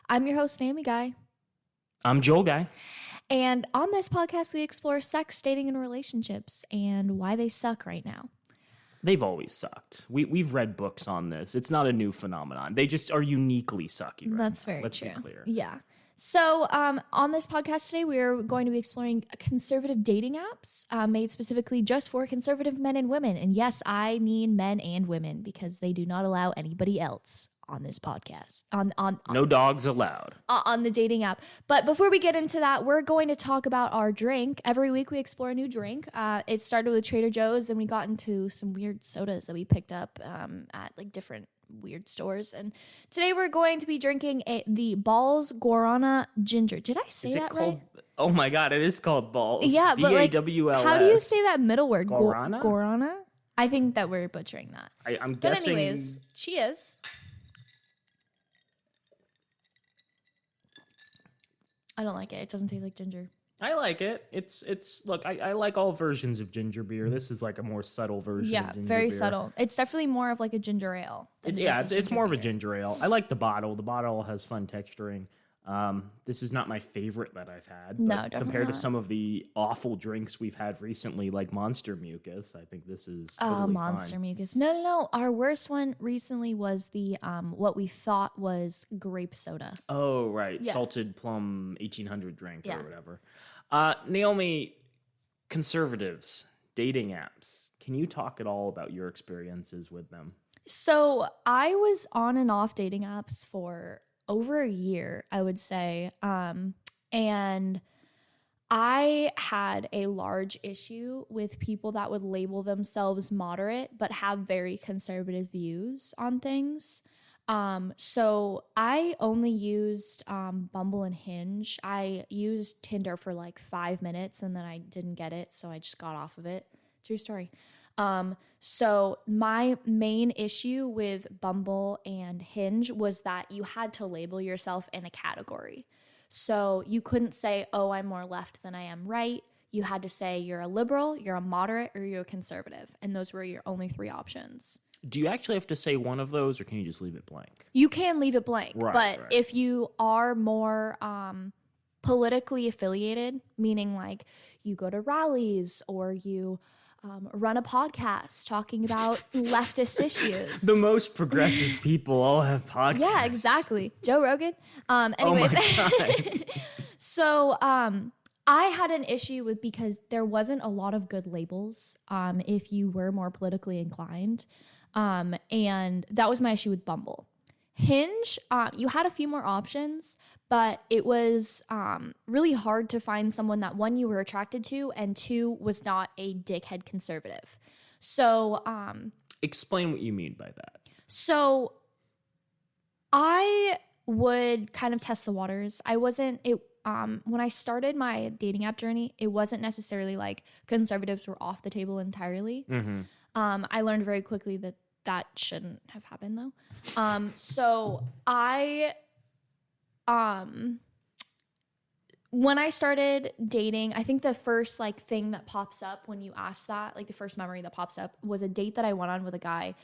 I'm your host, Naomi Guy. I'm Joel Guy. And on this podcast, we explore sex, dating, and relationships and why they suck right now. They've always sucked. We've read books on this. It's not a new phenomenon. They just are uniquely sucky right That's now. very Let's true. be clear. Yeah. So on this podcast today, we're going to be exploring conservative dating apps made specifically just for conservative men and women. And yes, I mean men and women because they do not allow anybody else on this podcast. No dogs allowed. On the dating app. But before we get into that, we're going to talk about our drink. Every week we explore a new drink. It started with Trader Joe's, then we got into some weird sodas that we picked up at like different weird stores. And today we're going to be drinking the Balls Guarana Ginger. Did I say that right? Oh my God, it is called Balls. Yeah, but like, Balls. how do you say that middle word? Guarana? Guarana? I think that we're butchering that. I'm But guessing. anyways, cheers. I don't like it. It doesn't taste like ginger. I like it. Look, I like all versions of ginger beer. This is like a more subtle version of ginger very beer. subtle. It's definitely more of like a ginger ale. It's more of a ginger ale. I like the bottle. The bottle has fun texturing. This is not my favorite that I've had. No, but definitely compared not. to some of the awful drinks we've had recently, like Monster Mucus, I think this is totally Monster fine. Mucus. No. Our worst one recently was the what we thought was grape soda. Oh, right. Yeah. Salted plum 1800 drink Yeah. or whatever. Naomi, conservatives, dating apps. Can you talk at all about your experiences with them? So I was on and off dating apps for over a year, I would say. And I had a large issue with people that would label themselves moderate but have very conservative views on things. So I only used Bumble and Hinge. I used Tinder for like 5 minutes and then I didn't get it, so I just got off of it. True story. So my main issue with Bumble and Hinge was that you had to label yourself in a category. So you couldn't say, oh, I'm more left than I am right. You had to say you're a liberal, you're a moderate, or you're a conservative. And those were your only 3 options. Do you actually have to say one of those, or can you just leave it blank? You can leave it blank. Right, but right. if you are more politically affiliated, meaning like you go to rallies or you run a podcast talking about leftist issues. The most progressive people all have podcasts. Yeah, exactly. Joe Rogan. Anyways. Oh my God. So I had an issue with because there wasn't a lot of good labels if you were more politically inclined. And that was my issue with Bumble. Hinge, you had a few more options, but it was really hard to find someone that, 1, you were attracted to, and 2, was not a dickhead conservative. So Explain what you mean by that. So I would kind of test the waters. When I started my dating app journey, it wasn't necessarily like conservatives were off the table entirely. Mm-hmm. I learned very quickly that shouldn't have happened though. So I, when I started dating, I think the first like thing that pops up when you ask that, like the first memory that pops up was a date that I went on with a guy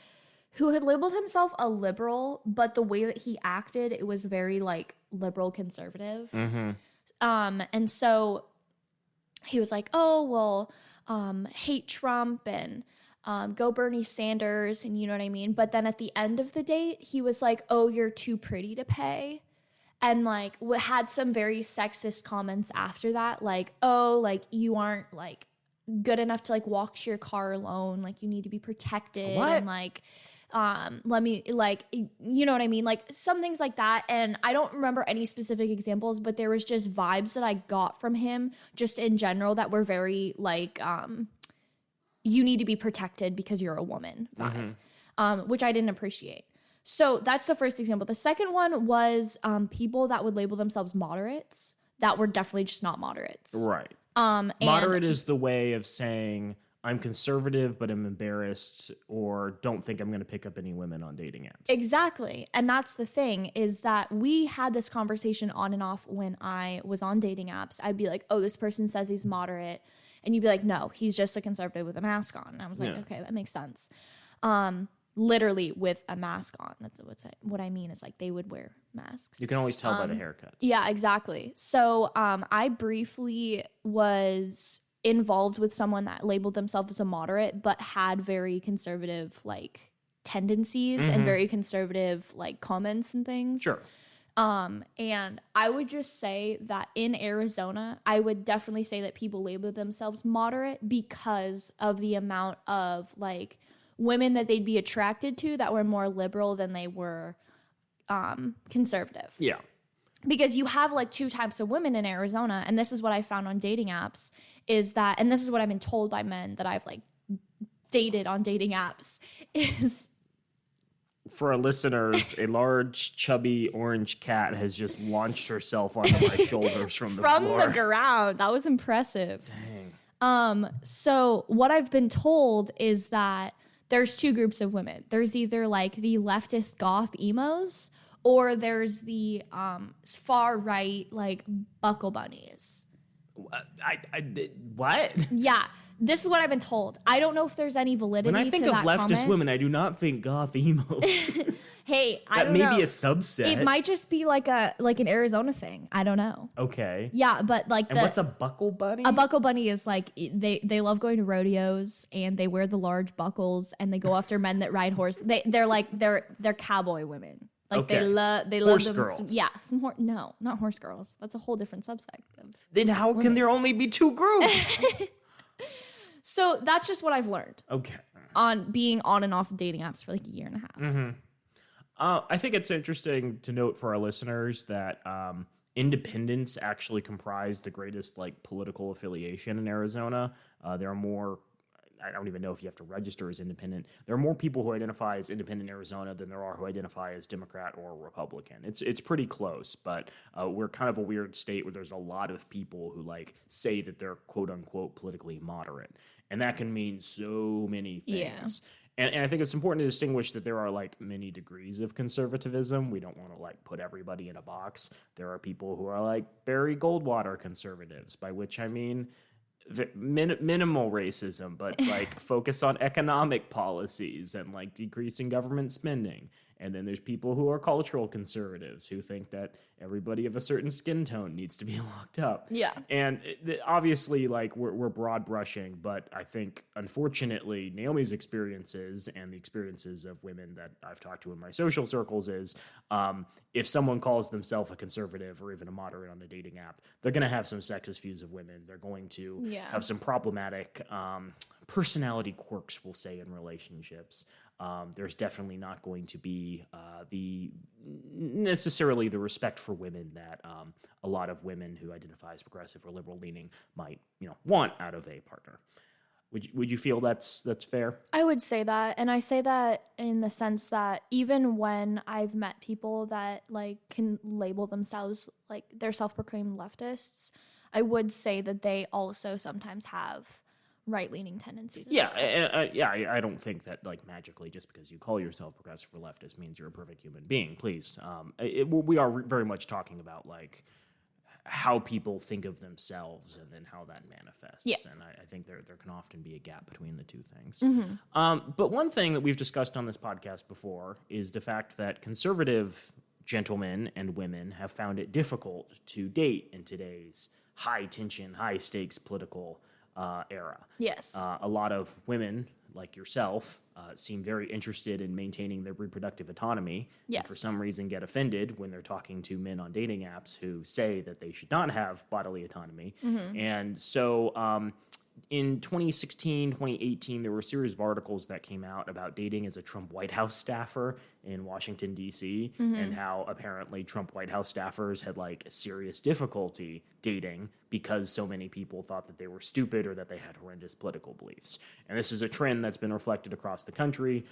who had labeled himself a liberal, but the way that he acted, it was very like liberal conservative. Mm-hmm. And so he was like, oh, well, hate Trump and go Bernie Sanders, and you know what I mean? But then at the end of the date, he was like, oh, you're too pretty to pay. And like had some very sexist comments after that, like, oh, like you aren't like good enough to like walk to your car alone. Like you need to be protected. What? And like, let me like, you know what I mean? Like some things like that. And I don't remember any specific examples, but there was just vibes that I got from him just in general that were very like, you need to be protected because you're a woman vibe, which I didn't appreciate. So that's the first example. The second one was people that would label themselves moderates that were definitely just not moderates. Right. And Moderate is the way of saying I'm conservative, but I'm embarrassed or don't think I'm going to pick up any women on dating apps. Exactly. And that's the thing is that we had this conversation on and off when I was on dating apps. I'd be like, oh, this person says he's moderate. And you'd be like, no, he's just a conservative with a mask on. And I was like, Yeah. okay, that makes sense. literally with a mask on. That's what I mean is like they would wear masks. You can always tell by the haircuts. Yeah, exactly. So I briefly was involved with someone that labeled themselves as a moderate, but had very conservative like tendencies and very conservative like comments and things. Sure. And I would just say that in Arizona, I would definitely say that people label themselves moderate because of the amount of like women that they'd be attracted to that were more liberal than they were conservative. Yeah. Because you have like two types of women in Arizona, and this is what I found on dating apps is that, and this is what I've been told by men that I've like dated on dating apps is. For our listeners, a large, chubby, orange cat has just launched herself onto my shoulders from the floor. From the ground. That was impressive. Dang. So what I've been told is that there's two groups of women. There's either like the leftist goth emos, or there's the far right like buckle bunnies. I did what? Yeah, this is what I've been told. I don't know if there's any validity. When I think to of that leftist comment. women, I do not think goth emo. Hey, I That don't may know. be a subset. It might just be like an Arizona thing. I don't know. Okay. Yeah, but like And what's a buckle bunny? a buckle bunny is like they love going to rodeos and they wear the large buckles and they go after men that ride horse. They're cowboy women. Like Okay. they Horse love them. girls. Yeah, no, not horse girls. That's a whole different subsect of. Then how can there only be two groups? So that's just what I've learned Okay. on being on and off dating apps for like a year and a half. I think it's interesting to note for our listeners that independents actually comprise the greatest like political affiliation in Arizona. There are more. I don't even know if you have to register as independent. There are more people who identify as independent in Arizona than there are who identify as Democrat or Republican. It's pretty close, but we're kind of a weird state where there's a lot of people who like say that they're quote unquote politically moderate, and that can mean so many things. And I think it's important to distinguish that there are like many degrees of conservatism. We don't want to like put everybody in a box. There are people who are like Barry Goldwater conservatives, by which I mean minimal racism, but like focus on economic policies and like decreasing government spending. And then there's people who are cultural conservatives who think that everybody of a certain skin tone needs to be locked up. Yeah. And obviously, like, we're broad brushing, but I think, unfortunately, Naomi's experiences and the experiences of women that I've talked to in my social circles is if someone calls themselves a conservative or even a moderate on a dating app, they're going to have some sexist views of women. They're going to have some problematic personality quirks, we'll say, in relationships. There's definitely not going to be necessarily the respect for women that a lot of women who identify as progressive or liberal leaning might want out of a partner. Would you feel that's fair? I would say that, and I say that in the sense that even when I've met people that like can label themselves like they're self-proclaimed leftists, I would say that they also sometimes have right-leaning tendencies. I don't think that like magically just because you call yourself progressive or leftist means you're a perfect human being. Please, we are very much talking about like how people think of themselves and then how that manifests. Yeah. And I think there can often be a gap between the two things. Mm-hmm. But one thing that we've discussed on this podcast before is the fact that conservative gentlemen and women have found it difficult to date in today's high-tension, high-stakes political era. Yes. A lot of women like yourself seem very interested in maintaining their reproductive autonomy. Yes. And for some reason get offended when they're talking to men on dating apps who say that they should not have bodily autonomy. Mm-hmm. And so in 2016, 2018, there were a series of articles that came out about dating as a Trump White House staffer in Washington, D.C., and how apparently Trump White House staffers had like serious difficulty dating because so many people thought that they were stupid or that they had horrendous political beliefs. And this is a trend that's been reflected across the country.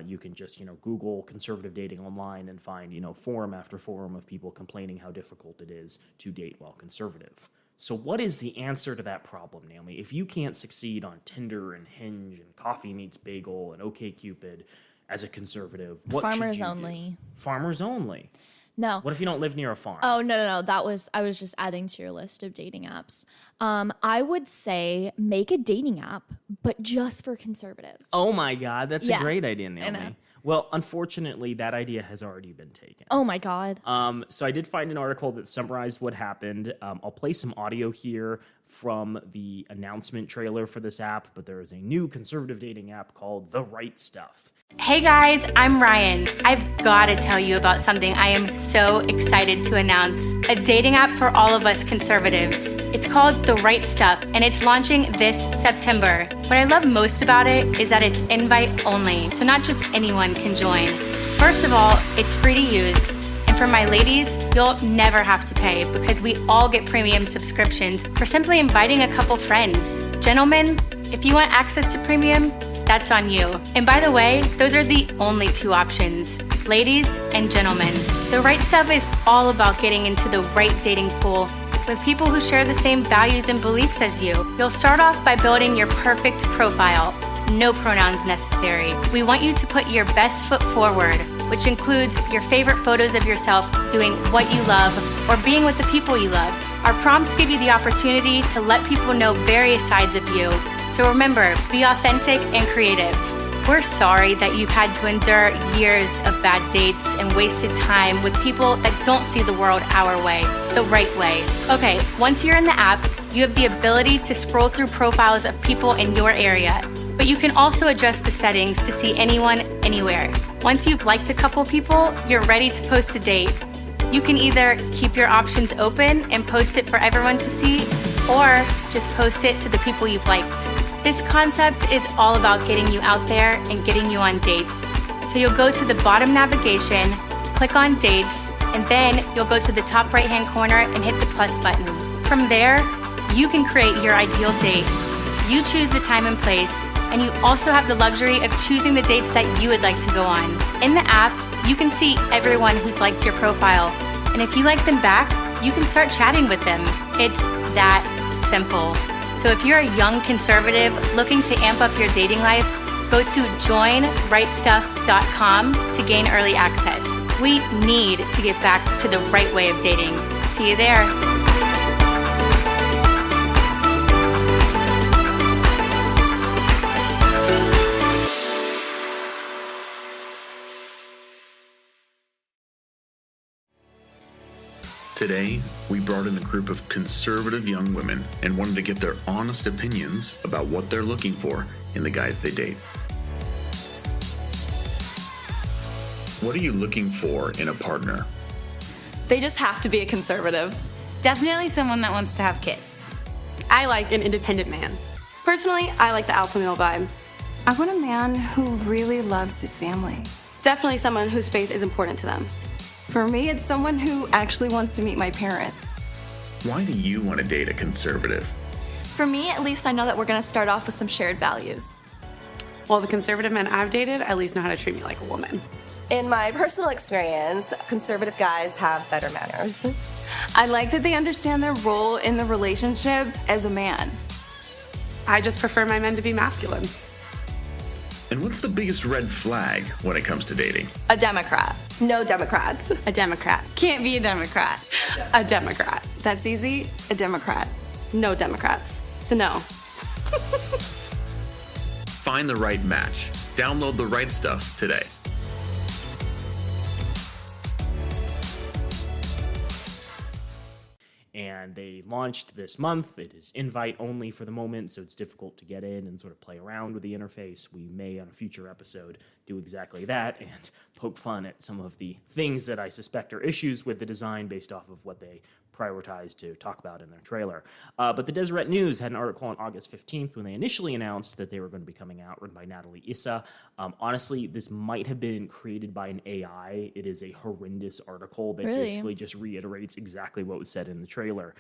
You can just, Google conservative dating online and find, forum after forum of people complaining how difficult it is to date while conservative. So what is the answer to that problem, Naomi? If you can't succeed on Tinder and Hinge and Coffee Meets Bagel and OkCupid as a conservative, what Farmers should you only. do? Farmers only. No. What if you don't live near a farm? Oh, no. I was just adding to your list of dating apps. I would say make a dating app, but just for conservatives. Oh my God, that's a great idea, I Naomi. know. Well, unfortunately, that idea has already been taken. Oh my God. So I did find an article that summarized what happened. I'll play some audio here from the announcement trailer for this app, but there is a new conservative dating app called The Right Stuff. Hey guys, I'm Ryan. I've got to tell you about something I am so excited to announce. A dating app for all of us conservatives. It's called The Right Stuff, and it's launching this September. What I love most about it is that it's invite only, so not just anyone can join. First of all, it's free to use. And for my ladies, you'll never have to pay because we all get premium subscriptions for simply inviting a couple friends. Gentlemen, if you want access to premium, that's on you. And by the way, those are the only two options. Ladies and gentlemen, The Right Stuff is all about getting into the right dating pool with people who share the same values and beliefs as you. You'll start off by building your perfect profile. No pronouns necessary. We want you to put your best foot forward, which includes your favorite photos of yourself doing what you love or being with the people you love. Our prompts give you the opportunity to let people know various sides of you. So remember, be authentic and creative. We're sorry that you've had to endure years of bad dates and wasted time with people that don't see the world our way, the right way. Okay, once you're in the app, you have the ability to scroll through profiles of people in your area, but you can also adjust the settings to see anyone, anywhere. Once you've liked a couple people, you're ready to post a date. You can either keep your options open and post it for everyone to see, or just post it to the people you've liked. This concept is all about getting you out there and getting you on dates. So you'll go to the bottom navigation, click on dates, and then you'll go to the top right-hand corner and hit the plus button. From there, you can create your ideal date. You choose the time and place, and you also have the luxury of choosing the dates that you would like to go on. In the app, you can see everyone who's liked your profile, and if you like them back, you can start chatting with them. It's that simple. So if you're a young conservative looking to amp up your dating life, go to joinrightstuff.com to gain early access. We need to get back to the right way of dating. See you there. Today, we brought in a group of conservative young women and wanted to get their honest opinions about what they're looking for in the guys they date. What are you looking for in a partner? They just have to be a conservative. Definitely someone that wants to have kids. I like an independent man. Personally, I like the alpha male vibe. I want a man who really loves his family. Definitely someone whose faith is important to them. For me, it's someone who actually wants to meet my parents. Why do you want to date a conservative? For me, at least I know that we're going to start off with some shared values. Well, the conservative men I've dated at least know how to treat me like a woman. In my personal experience, conservative guys have better manners. I like that they understand their role in the relationship as a man. I just prefer my men to be masculine. And what's the biggest red flag when it comes to dating? A Democrat. No Democrats. A Democrat. Can't be a Democrat. A Democrat. That's easy, a Democrat. No Democrats. So no. Find the right match. Download The Right Stuff today. And they launched this month. It is invite only for the moment, so it's difficult to get in and sort of play around with the interface. We may, on a future episode, do exactly that and poke fun at some of the things that I suspect are issues with the design based off of what they prioritized to talk about in their trailer. But the Deseret News had an article on August 15th when they initially announced that they were going to be coming out, written by Natalie Issa. Honestly, this might have been created by an AI. It is a horrendous article that basically just reiterates exactly what was said in the trailer.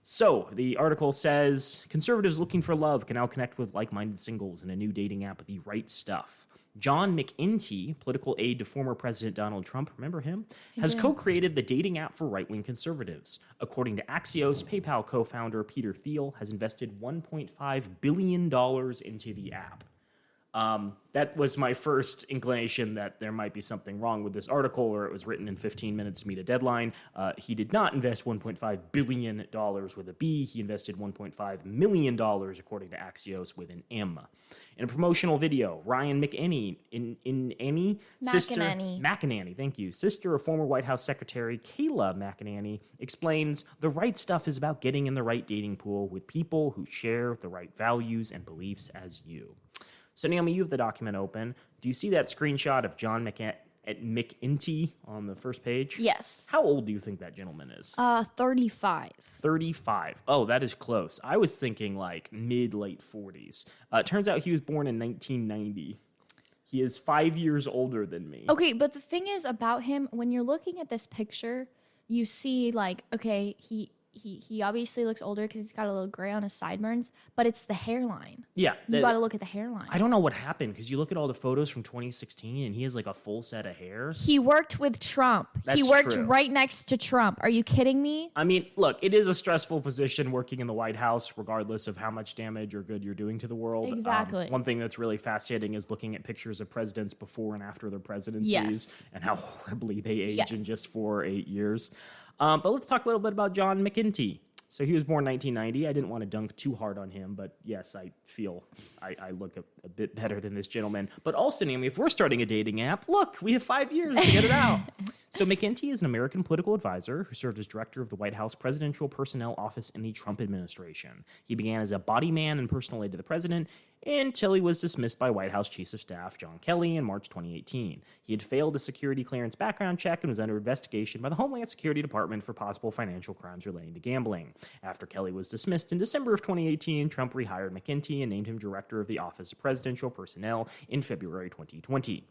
So the article says, conservatives looking for love can now connect with like-minded singles in a new dating app, The Right Stuff. John McEntee, political aide to former President Donald Trump, remember him, has co-created the dating app for right-wing conservatives. According to Axios, PayPal co-founder Peter Thiel has invested $1.5 billion into the app. That was my first inclination that there might be something wrong with this article, or it was written in 15 minutes to meet a deadline. He did not invest $1.5 billion with a B. He invested $1.5 million, according to Axios, with an M. In a promotional video, Ryan McEnany, McEnany, thank you, sister of former White House Secretary Kayla McEnany, explains the right stuff is about getting in the right dating pool with people who share the right values and beliefs as you. So, Naomi, you have the document open. Do you see that screenshot of John McEntee on the first page? Yes. How old do you think that gentleman is? 35. 35. Oh, that is close. I was thinking like mid-late 40s. Turns out he was born in 1990. He is 5 years older than me. Okay, but the thing is about him, when you're looking at this picture, you see like, okay, he obviously looks older because he's got a little gray on his sideburns, but it's the hairline. Yeah. You got to look at the hairline. I don't know what happened because you look at all the photos from 2016 and he has like a full set of hair. He worked with Trump. That's he worked true. right next to Trump. Are you kidding me? I mean, look, it is a stressful position working in the White House, regardless of how much damage or good you're doing to the world. Exactly. One thing that's really fascinating is looking at pictures of presidents before and after their presidencies Yes. and how horribly they age Yes. in just 4 or 8 years. But let's talk a little bit about John McEntee. So he was born 1990. I didn't want to dunk too hard on him, but yes, I feel I look a bit better than this gentleman. But also, Naomi, if we're starting a dating app, look, we have 5 years to get it out. So McEntee is an American political advisor who served as director of the White House Presidential Personnel Office in the Trump administration. He began as a body man and personal aide to the president until he was dismissed by White House Chief of Staff John Kelly in March 2018. He had failed a security clearance background check and was under investigation by the Homeland Security Department for possible financial crimes relating to gambling. After Kelly was dismissed in December of 2018, Trump rehired McEntee and named him director of the Office of Presidential Personnel in February 2020.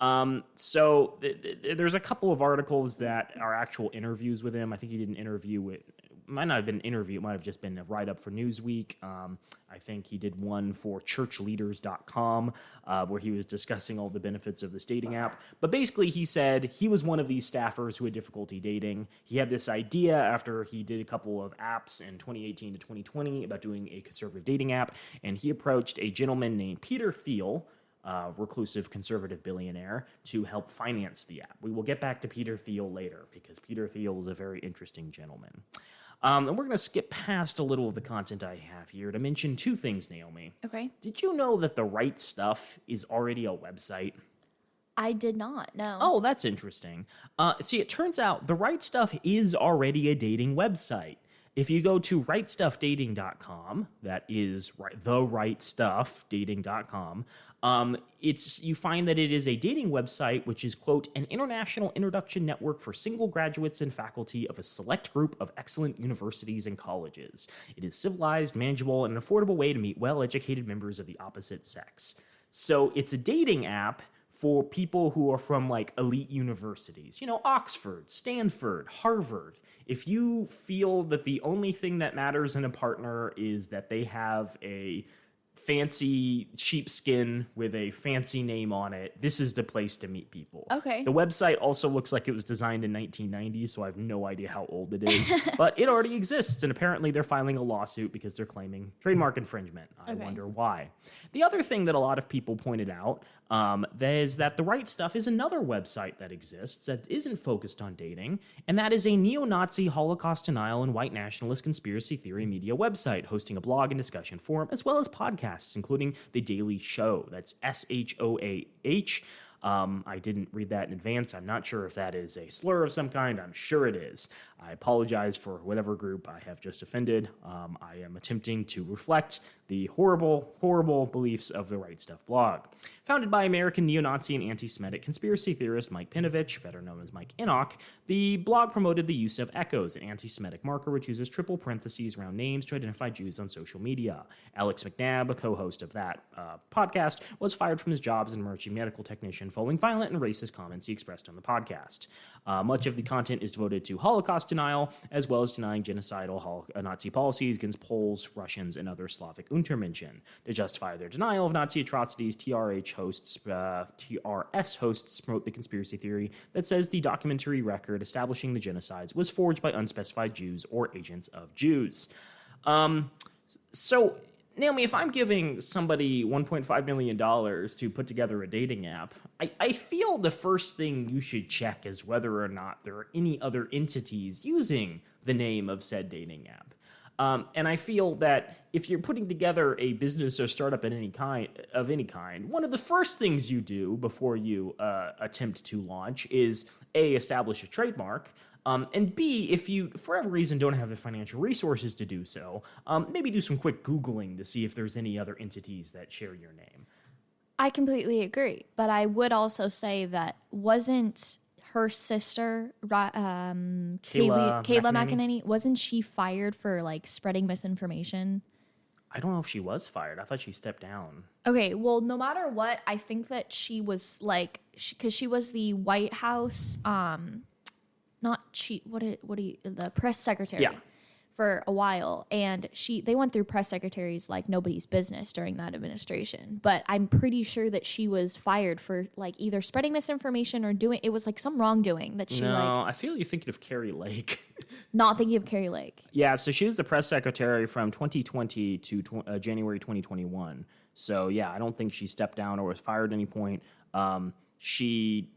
There's a couple of articles that are actual interviews with him. I think he did an interview with, might not have been an interview, it might have just been a write-up for Newsweek. I think he did one for churchleaders.com where he was discussing all the benefits of this dating app. But basically he said he was one of these staffers who had difficulty dating. He had this idea after he did a couple of apps in 2018 to 2020 about doing a conservative dating app, and he approached a gentleman named Peter Thiel, reclusive conservative billionaire, to help finance the app. We will get back to Peter Thiel later because Peter Thiel is a very interesting gentleman. And we're going to skip past a little of the content I have here to mention two things, Naomi. Okay. Did you know that The Right Stuff is already a website? I did not know. Oh, that's interesting. See, it turns out The Right Stuff is already a dating website. If you go to rightstuffdating.com, that is therightstuffdating.com, you find that it is a dating website which is, quote, an international introduction network for single graduates and faculty of a select group of excellent universities and colleges. It is civilized, manageable, and an affordable way to meet well-educated members of the opposite sex. So it's a dating app for people who are from like elite universities, Oxford, Stanford, Harvard. If you feel that the only thing that matters in a partner is that they have a fancy sheepskin with a fancy name on it, this is the place to meet people. Okay. The website also looks like it was designed in 1990, so I have no idea how old it is, but it already exists, and apparently they're filing a lawsuit because they're claiming trademark infringement. I wonder why. The other thing that a lot of people pointed out is that The Right Stuff is another website that exists that isn't focused on dating, and that is a neo-Nazi, Holocaust denial, and white nationalist conspiracy theory media website hosting a blog and discussion forum, as well as podcasts, including The Daily Show. That's SHOAH. I didn't read that in advance. I'm not sure if that is a slur of some kind. I'm sure it is. I apologize for whatever group I have just offended. I am attempting to reflect the horrible, horrible beliefs of the Right Stuff blog. Founded by American neo-Nazi and anti-Semitic conspiracy theorist Mike Pinovich, better known as Mike Enoch, the blog promoted the use of echoes, an anti-Semitic marker which uses triple parentheses around names to identify Jews on social media. Alex McNabb, a co-host of that podcast, was fired from his job as an emergency medical technician following violent and racist comments he expressed on the podcast. Much of the content is devoted to Holocaust denial, as well as denying genocidal Nazi policies against Poles, Russians, and other Slavic Untermenschen. To justify their denial of Nazi atrocities, TRS hosts promote the conspiracy theory that says the documentary record establishing the genocides was forged by unspecified Jews or agents of Jews. So Naomi, if I'm giving somebody $1.5 million to put together a dating app, I feel the first thing you should check is whether or not there are any other entities using the name of said dating app. And I feel that if you're putting together a business or startup of any kind, one of the first things you do before you attempt to launch is A, establish a trademark, and B, if you, for whatever reason, don't have the financial resources to do so, maybe do some quick Googling to see if there's any other entities that share your name. I completely agree, but I would also say that wasn't her sister, Kayla McEnany, wasn't she fired for like spreading misinformation? I don't know if she was fired. I thought she stepped down. Okay, well, no matter what, I think that she was like, because she was the White House, the press secretary for a while, and they went through press secretaries like nobody's business during that administration. But I'm pretty sure that she was fired for like either spreading misinformation or it was like some wrongdoing that she I feel you're thinking of Carrie Lake. Not thinking of Carrie Lake. Yeah, so she was the press secretary from 2020 to January 2021. So yeah, I don't think she stepped down or was fired at any point. She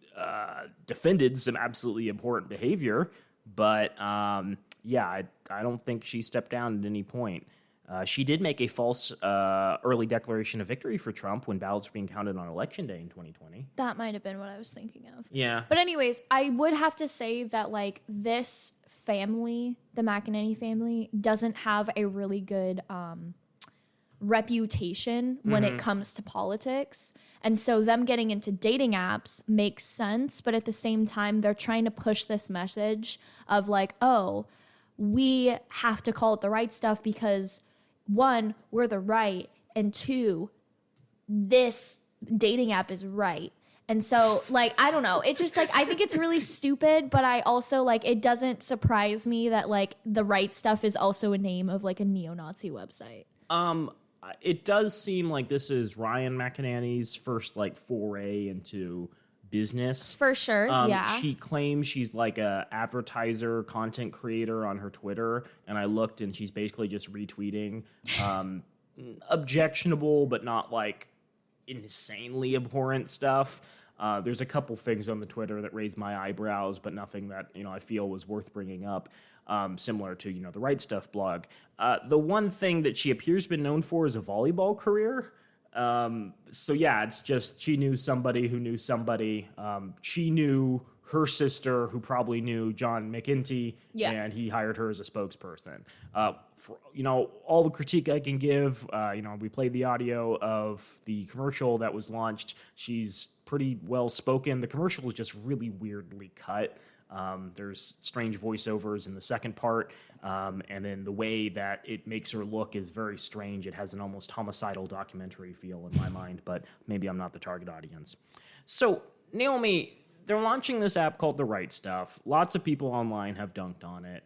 defended some absolutely important behavior, but I don't think she stepped down at any point. She did make a false early declaration of victory for Trump when ballots were being counted on Election Day in 2020. That might have been what I was thinking of. Yeah. But anyways, I would have to say that like this family, the McEnany family, doesn't have a really good reputation when it comes to politics. And so them getting into dating apps makes sense, but at the same time, they're trying to push this message of like, oh, we have to call it the right stuff because one, we're the right, and two, this dating app is right. And so, like, I don't know. It just, like, I think it's really stupid, but I also, like, it doesn't surprise me that, like, the right stuff is also a name of, like, a neo-Nazi website. It does seem like this is Ryan McEnany's first, like, foray into business. For sure, yeah. She claims she's, like, a advertiser, content creator on her Twitter, and I looked, and she's basically just retweeting objectionable, but not, like, insanely abhorrent stuff. There's a couple things on the Twitter that raised my eyebrows, but nothing that, I feel was worth bringing up, similar to, the Right Stuff blog. The one thing that she appears to be known for is a volleyball career. So yeah, it's just she knew somebody who knew somebody. She knew her sister who probably knew John McEntee, and he hired her as a spokesperson. For, all the critique I can give, we played the audio of the commercial that was launched. She's pretty well spoken. The commercial is just really weirdly cut. There's strange voiceovers in the second part, and then the way that it makes her look is very strange. It has an almost homicidal documentary feel in my mind, but maybe I'm not the target audience. So, Naomi, they're launching this app called The Right Stuff. Lots of people online have dunked on it.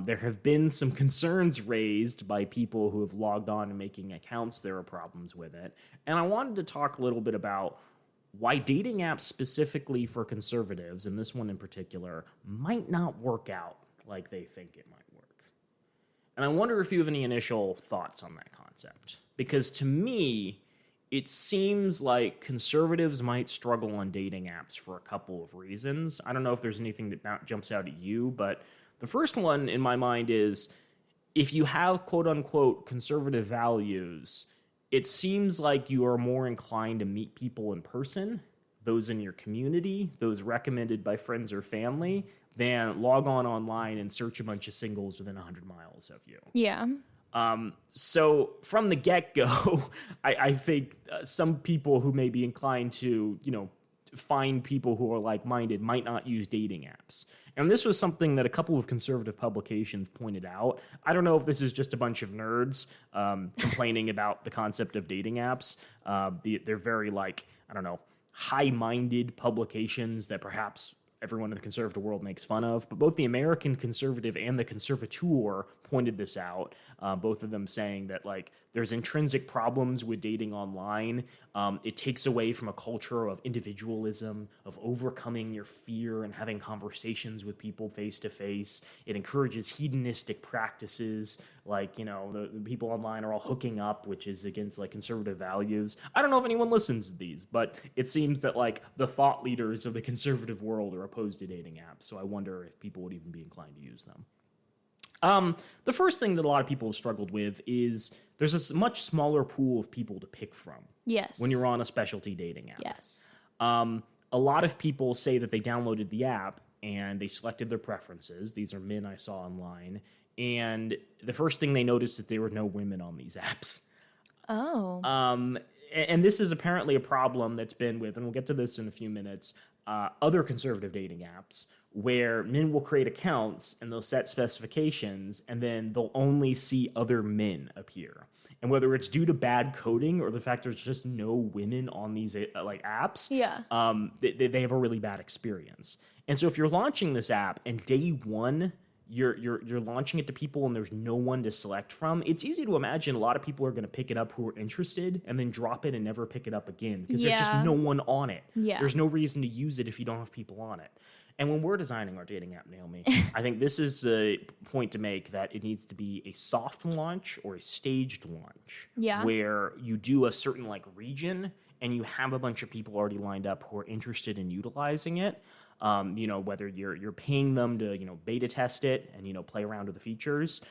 There have been some concerns raised by people who have logged on and making accounts. There are problems with it. And I wanted to talk a little bit about why dating apps specifically for conservatives, and this one in particular, might not work out like they think it might work. And I wonder if you have any initial thoughts on that concept. Because to me, it seems like conservatives might struggle on dating apps for a couple of reasons. I don't know if there's anything that jumps out at you, but the first one in my mind is if you have quote-unquote conservative values, it seems like you are more inclined to meet people in person, those in your community, those recommended by friends or family, than log on online and search a bunch of singles within 100 miles of you. Yeah. So from the get-go, I think some people who may be inclined to, find people who are like-minded might not use dating apps. And this was something that a couple of conservative publications pointed out. I don't know if this is just a bunch of nerds complaining about the concept of dating apps. They're very, high-minded publications that perhaps everyone in the conservative world makes fun of, but both the American conservative and the conservateur pointed this out, both of them saying that, like, there's intrinsic problems with dating online. It takes away from a culture of individualism, of overcoming your fear and having conversations with people face to face. It encourages hedonistic practices, like, you know, the people online are all hooking up, which is against, like, conservative values. I don't know if anyone listens to these, but it seems that, like, the thought leaders of the conservative world are opposed to dating apps, so I wonder if people would even be inclined to use them. The first thing that a lot of people have struggled with is there's a much smaller pool of people to pick from. Yes. When you're on a specialty dating app. Yes. A lot of people say that they downloaded the app and they selected their preferences. These are men I saw online. And the first thing they noticed is that there were no women on these apps. Oh. And this is apparently a problem that's been with, and we'll get to this in a few minutes, other conservative dating apps, where men will create accounts and they'll set specifications and then they'll only see other men appear. And whether it's due to bad coding or the fact there's just no women on these like apps, they have a really bad experience. And so if you're launching this app and day one you're launching it to people and there's no one to select from, it's easy to imagine a lot of people are going to pick it up who are interested and then drop it and never pick it up again because there's just no one on it. Yeah. There's no reason to use it if you don't have people on it. And when we're designing our dating app, Naomi, I think this is the point to make, that it needs to be a soft launch or a staged launch. Yeah. Where you do a certain, like, region and you have a bunch of people already lined up who are interested in utilizing it. You know, whether you're paying them to, you know, beta test it and, you know, play around with the features,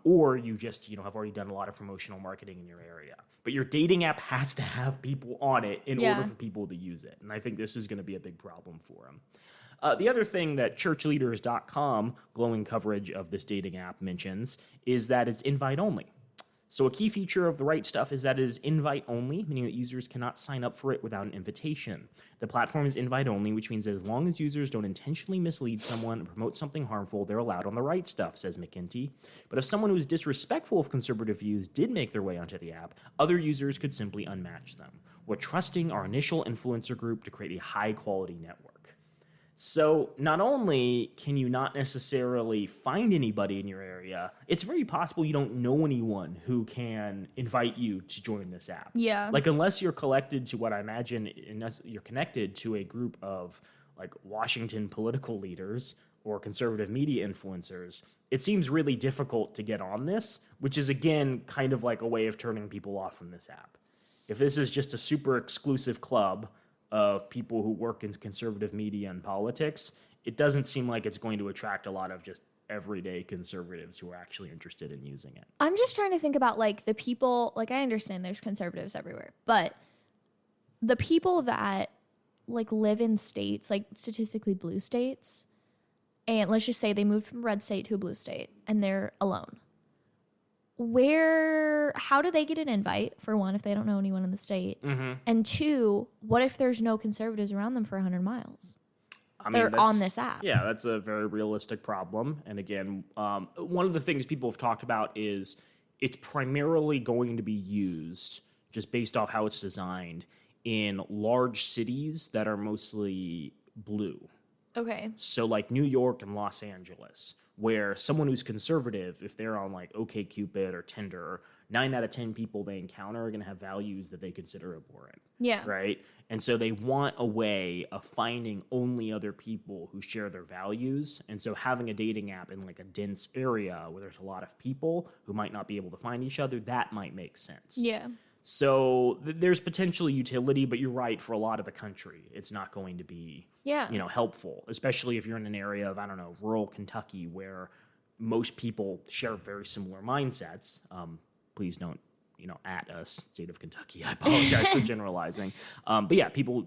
or you just, you know, have already done a lot of promotional marketing in your area. But your dating app has to have people on it in order for people to use it. And I think this is going to be a big problem for them. The other thing that churchleaders.com, glowing coverage of this dating app, mentions is that it's invite only. So a key feature of the Right Stuff is that it is invite only, meaning that users cannot sign up for it without an invitation. The platform is invite only, which means that as long as users don't intentionally mislead someone and promote something harmful, they're allowed on the Right Stuff, says McKenty. But if someone who is disrespectful of conservative views did make their way onto the app, other users could simply unmatch them. We're trusting our initial influencer group to create a high-quality network. So not only can you not necessarily find anybody in your area, it's very possible you don't know anyone who can invite you to join this app. Yeah. Like, unless you're collected to what I imagine, unless you're connected to a group of, like, Washington political leaders or conservative media influencers, it seems really difficult to get on this, which is, again, kind of like a way of turning people off from this app. If this is just a super exclusive club of people who work in conservative media and politics, it doesn't seem like it's going to attract a lot of just everyday conservatives who are actually interested in using it. I'm just trying to think about, like, the people, like, I understand there's conservatives everywhere, but the people that, like, live in states, like, statistically blue states, and let's just say they moved from a red state to a blue state and they're alone. How do they get an invite, for one, if they don't know anyone in the state? Mm-hmm. And two, what if there's no conservatives around them for 100 miles? They're on this app. Yeah, that's a very realistic problem. And again, one of the things people have talked about is it's primarily going to be used, just based off how it's designed, in large cities that are mostly blue. Okay. So like New York and Los Angeles, where someone who's conservative, if they're on like OkCupid or Tinder, 9 out of 10 people they encounter are going to have values that they consider abhorrent. Yeah. Right? And so they want a way of finding only other people who share their values. And so having a dating app in like a dense area where there's a lot of people who might not be able to find each other, that might make sense. Yeah. So there's potential utility, but you're right, for a lot of the country, it's not going to be, helpful, especially if you're in an area of, I don't know, rural Kentucky where most people share very similar mindsets. Please don't, at us, state of Kentucky. I apologize for generalizing. But yeah, people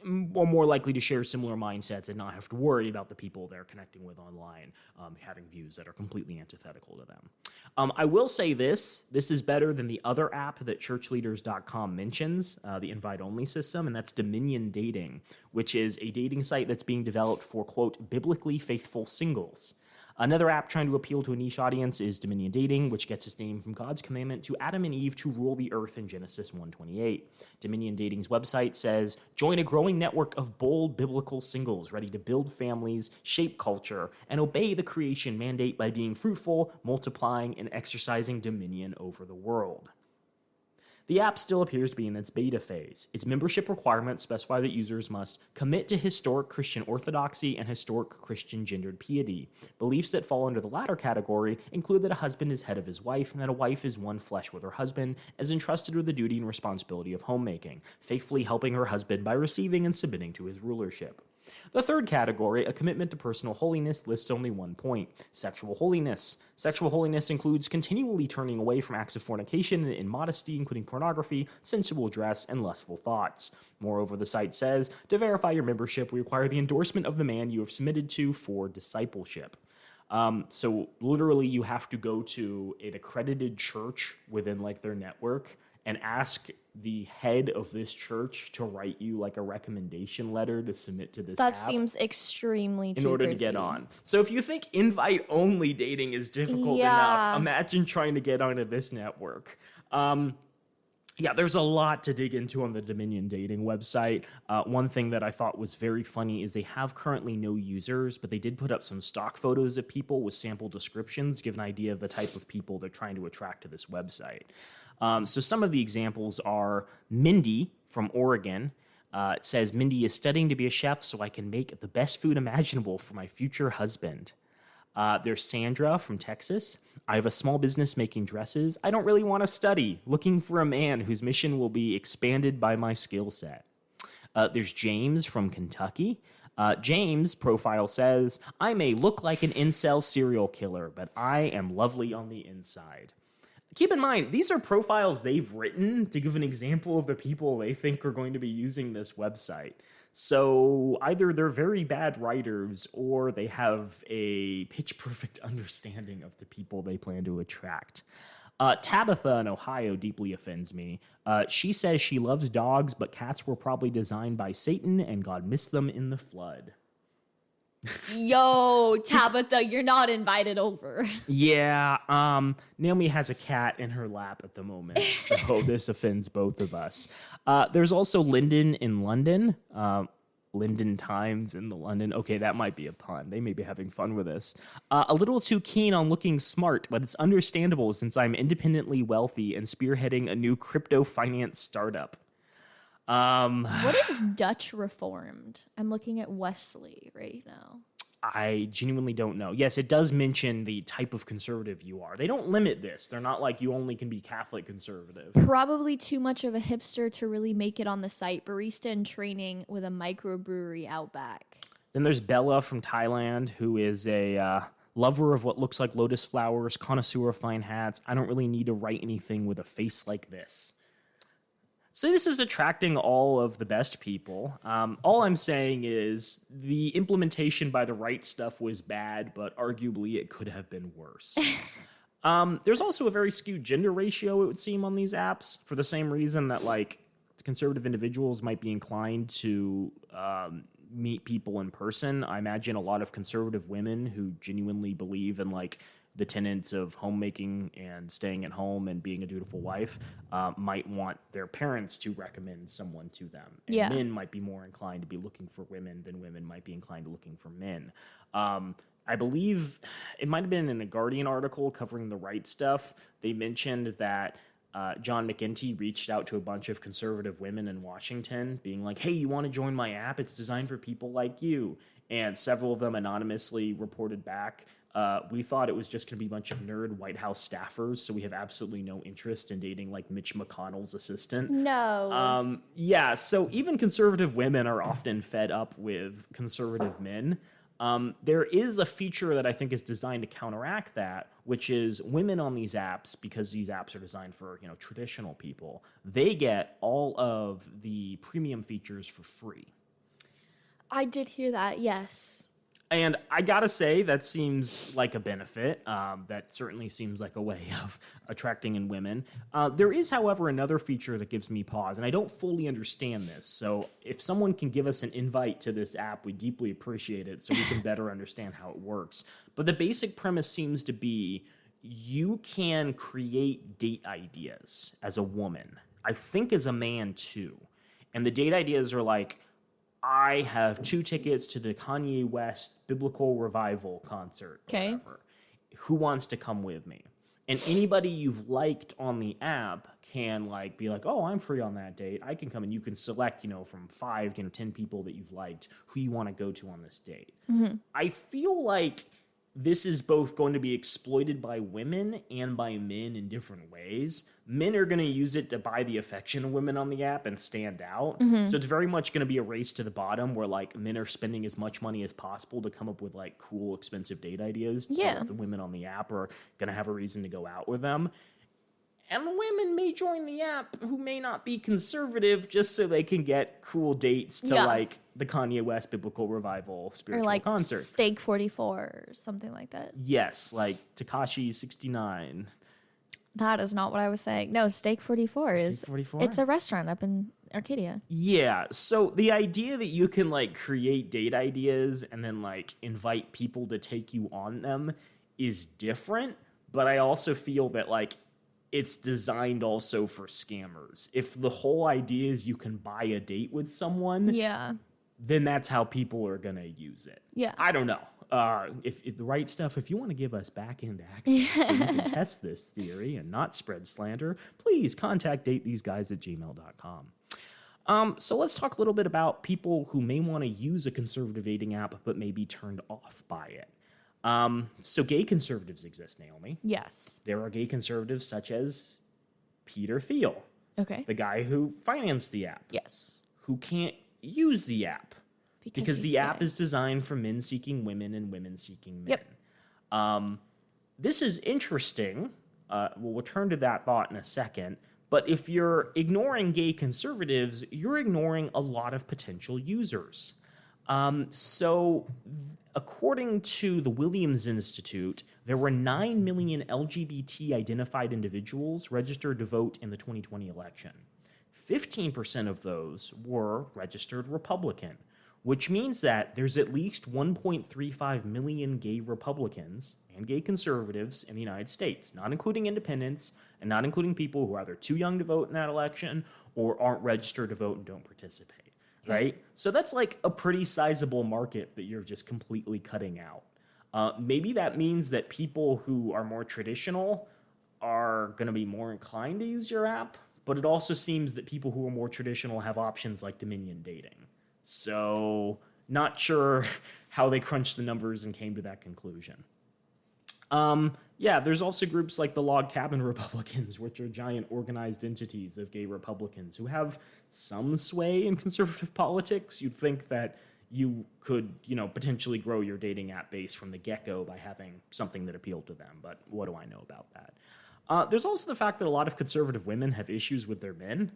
are more likely to share similar mindsets and not have to worry about the people they're connecting with online having views that are completely antithetical to them. I will say this is better than the other app that churchleaders.com mentions, the invite-only system, and that's Dominion Dating, which is a dating site that's being developed for, quote, biblically faithful singles. Another app trying to appeal to a niche audience is Dominion Dating, which gets its name from God's commandment to Adam and Eve to rule the earth in Genesis 1:28. Dominion Dating's website says, join a growing network of bold biblical singles ready to build families, shape culture, and obey the creation mandate by being fruitful, multiplying, and exercising dominion over the world. The app still appears to be in its beta phase. Its membership requirements specify that users must commit to historic Christian orthodoxy and historic Christian gendered piety. Beliefs that fall under the latter category include that a husband is head of his wife and that a wife is one flesh with her husband, as entrusted with the duty and responsibility of homemaking, faithfully helping her husband by receiving and submitting to his rulership. The third category, a commitment to personal holiness, lists only one point: sexual holiness. Sexual holiness includes continually turning away from acts of fornication and immodesty, including pornography, sensual dress, and lustful thoughts. Moreover, the site says, to verify your membership, we require the endorsement of the man you have submitted to for discipleship. So literally you have to go to an accredited church within like their network and ask the head of this church to write you like a recommendation letter to submit to this That app seems extremely in order to get on. So if you think invite-only dating is difficult enough, imagine trying to get onto this network. Yeah, there's a lot to dig into on the Dominion Dating website. One thing that I thought was very funny is they have currently no users, but they did put up some stock photos of people with sample descriptions, give an idea of the type of people they're trying to attract to this website. So some of the examples are Mindy from Oregon. It says, Mindy is studying to be a chef so I can make the best food imaginable for my future husband. There's Sandra from Texas. I have a small business making dresses. I don't really want to study. Looking for a man whose mission will be expanded by my skill set. There's James from Kentucky. James' profile says, I may look like an incel serial killer, but I am lovely on the inside. Keep in mind, these are profiles they've written to give an example of the people they think are going to be using this website. So either they're very bad writers or they have a pitch-perfect understanding of the people they plan to attract. Tabitha in Ohio deeply offends me. She says she loves dogs, but cats were probably designed by Satan and God missed them in the flood. Yo, Tabitha, you're not invited over. Yeah, Naomi has a cat in her lap at the moment, so this offends both of us. There's also Lyndon in London. Lyndon Times in the London. Okay, that might be a pun. They may be having fun with this. A little too keen on looking smart, but it's understandable since I'm independently wealthy and spearheading a new crypto finance startup. What is Dutch Reformed? I'm looking at Wesley right now. I genuinely don't know. Yes, it does mention the type of conservative you are. They don't limit this. They're not like you only can be Catholic conservative. Probably too much of a hipster to really make it on the site. Barista in training with a microbrewery out back. Then there's Bella from Thailand, who is a lover of what looks like lotus flowers, connoisseur of fine hats. I don't really need to write anything with a face like this. So this is attracting all of the best people. All I'm saying is the implementation by the right stuff was bad, but arguably it could have been worse. There's also a very skewed gender ratio, it would seem, on these apps for the same reason that, like, conservative individuals might be inclined to meet people in person. I imagine a lot of conservative women who genuinely believe in, like, the tenets of homemaking and staying at home and being a dutiful wife might want their parents to recommend someone to them. And men might be more inclined to be looking for women than women might be inclined to looking for men. I believe it might have been in a Guardian article covering the right stuff. They mentioned that John McEntee reached out to a bunch of conservative women in Washington being like, hey, you want to join my app? It's designed for people like you. And several of them anonymously reported back, we thought it was just going to be a bunch of nerd White House staffers, so we have absolutely no interest in dating like Mitch McConnell's assistant. No. Yeah, so even conservative women are often fed up with conservative men. There is a feature that I think is designed to counteract that, which is women on these apps, because these apps are designed for, you know, traditional people, they get all of the premium features for free. I did hear that, yes. And I gotta say, that seems like a benefit. That certainly seems like a way of attracting in women. There is, however, another feature that gives me pause, and I don't fully understand this. So if someone can give us an invite to this app, we deeply appreciate it so we can better understand how it works. But the basic premise seems to be you can create date ideas as a woman. I think as a man, too. And the date ideas are like, I have 2 tickets to the Kanye West Biblical Revival concert. Okay. Who wants to come with me? And anybody you've liked on the app can like be like, oh, I'm free on that date. I can come, and you can select, from 5 to 10 people that you've liked who you want to go to on this date. Mm-hmm. I feel like this is both going to be exploited by women and by men in different ways. Men are going to use it to buy the affection of women on the app and stand out. Mm-hmm. So it's very much going to be a race to the bottom where like men are spending as much money as possible to come up with like cool, expensive date ideas. So that the women on the app are going to have a reason to go out with them. And women may join the app who may not be conservative just so they can get cool dates to like the Kanye West Biblical Revival spiritual or like concert. Steak 44 or something like that. Yes, like Tekashi 69. That is not what I was saying. No, Steak 44 is. Steak 44? It's a restaurant up in Arcadia. Yeah, so the idea that you can like create date ideas and then like invite people to take you on them is different, but I also feel that like it's designed also for scammers. If the whole idea is you can buy a date with someone, then that's how people are going to use it. Yeah. I don't know. If the right stuff, if you want to give us back-end access so we can test this theory and not spread slander, please contact datetheseguys@gmail.com. So let's talk a little bit about people who may want to use a conservative dating app but may be turned off by it. So gay conservatives exist, Naomi. Yes. There are gay conservatives such as Peter Thiel. Okay. The guy who financed the app. Yes. Who can't use the app. Because the app gay. is designed for men seeking women and women seeking men. Yep. This is interesting. We'll return to that thought in a second. But if you're ignoring gay conservatives, you're ignoring a lot of potential users. According to the Williams Institute, there were 9 million LGBT-identified individuals registered to vote in the 2020 election. 15% of those were registered Republican, which means that there's at least 1.35 million gay Republicans and gay conservatives in the United States, not including independents and not including people who are either too young to vote in that election or aren't registered to vote and don't participate. Right? So that's like a pretty sizable market that you're just completely cutting out. Maybe that means that people who are more traditional are going to be more inclined to use your app, but it also seems that people who are more traditional have options like Dominion dating. So not sure how they crunched the numbers and came to that conclusion. There's also groups like the Log Cabin Republicans, which are giant organized entities of gay Republicans who have some sway in conservative politics. You'd think that you could, potentially grow your dating app base from the get-go by having something that appealed to them, but what do I know about that? There's also the fact that a lot of conservative women have issues with their men.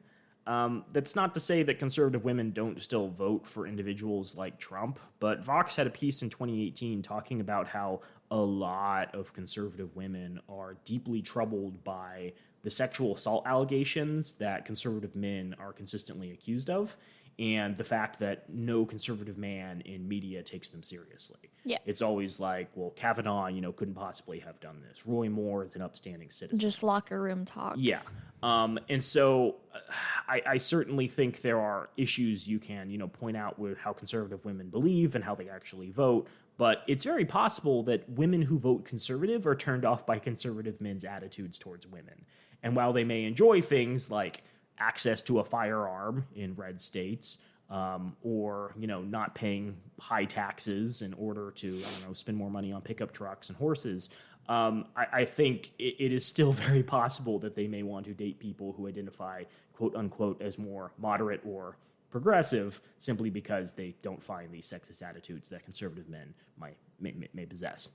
That's not to say that conservative women don't still vote for individuals like Trump, but Vox had a piece in 2018 talking about how a lot of conservative women are deeply troubled by the sexual assault allegations that conservative men are consistently accused of, and the fact that no conservative man in media takes them seriously. Yeah. It's always like, well, Kavanaugh, couldn't possibly have done this. Roy Moore is an upstanding citizen. Just locker room talk. Yeah. And so I certainly think there are issues you can, point out with how conservative women believe and how they actually vote. But it's very possible that women who vote conservative are turned off by conservative men's attitudes towards women. And while they may enjoy things like access to a firearm in red states, or, not paying high taxes in order to, spend more money on pickup trucks and horses, I think it is still very possible that they may want to date people who identify, quote unquote, as more moderate or progressive simply because they don't find these sexist attitudes that conservative men may possess.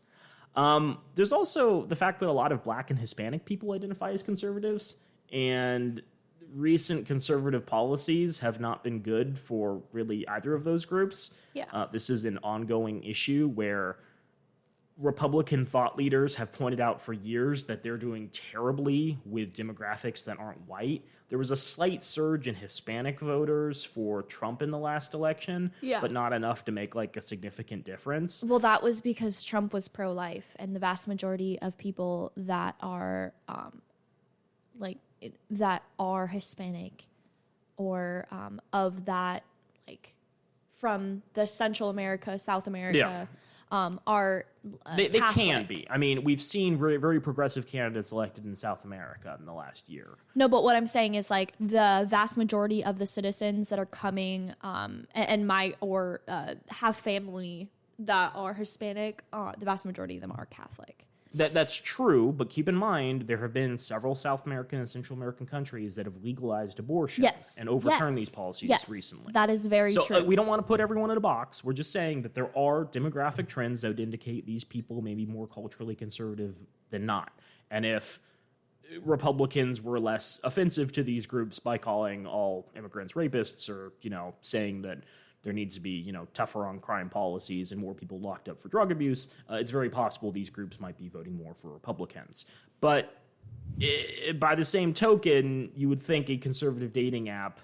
There's also the fact that a lot of Black and Hispanic people identify as conservatives, and recent conservative policies have not been good for really either of those groups. Yeah. This is an ongoing issue where Republican thought leaders have pointed out for years that they're doing terribly with demographics that aren't white. There was a slight surge in Hispanic voters for Trump in the last election, but not enough to make like a significant difference. Well, that was because Trump was pro-life, and the vast majority of people that are that are Hispanic or of that, like, from the Central America, South America, are they Catholic. can be. I mean, we've seen very, very progressive candidates elected in South America in the last year. No, but what I'm saying is, like, the vast majority of the citizens that are coming have family that are Hispanic, the vast majority of them are Catholic. That's true, but keep in mind there have been several South American and Central American countries that have legalized abortion and overturned these policies recently. That is very true. So we don't want to put everyone in a box. We're just saying that there are demographic trends that would indicate these people may be more culturally conservative than not. And if Republicans were less offensive to these groups by calling all immigrants rapists, or, you know, saying that there needs to be, you know, tougher on crime policies and more people locked up for drug abuse, it's very possible these groups might be voting more for Republicans. But by the same token, you would think a conservative dating app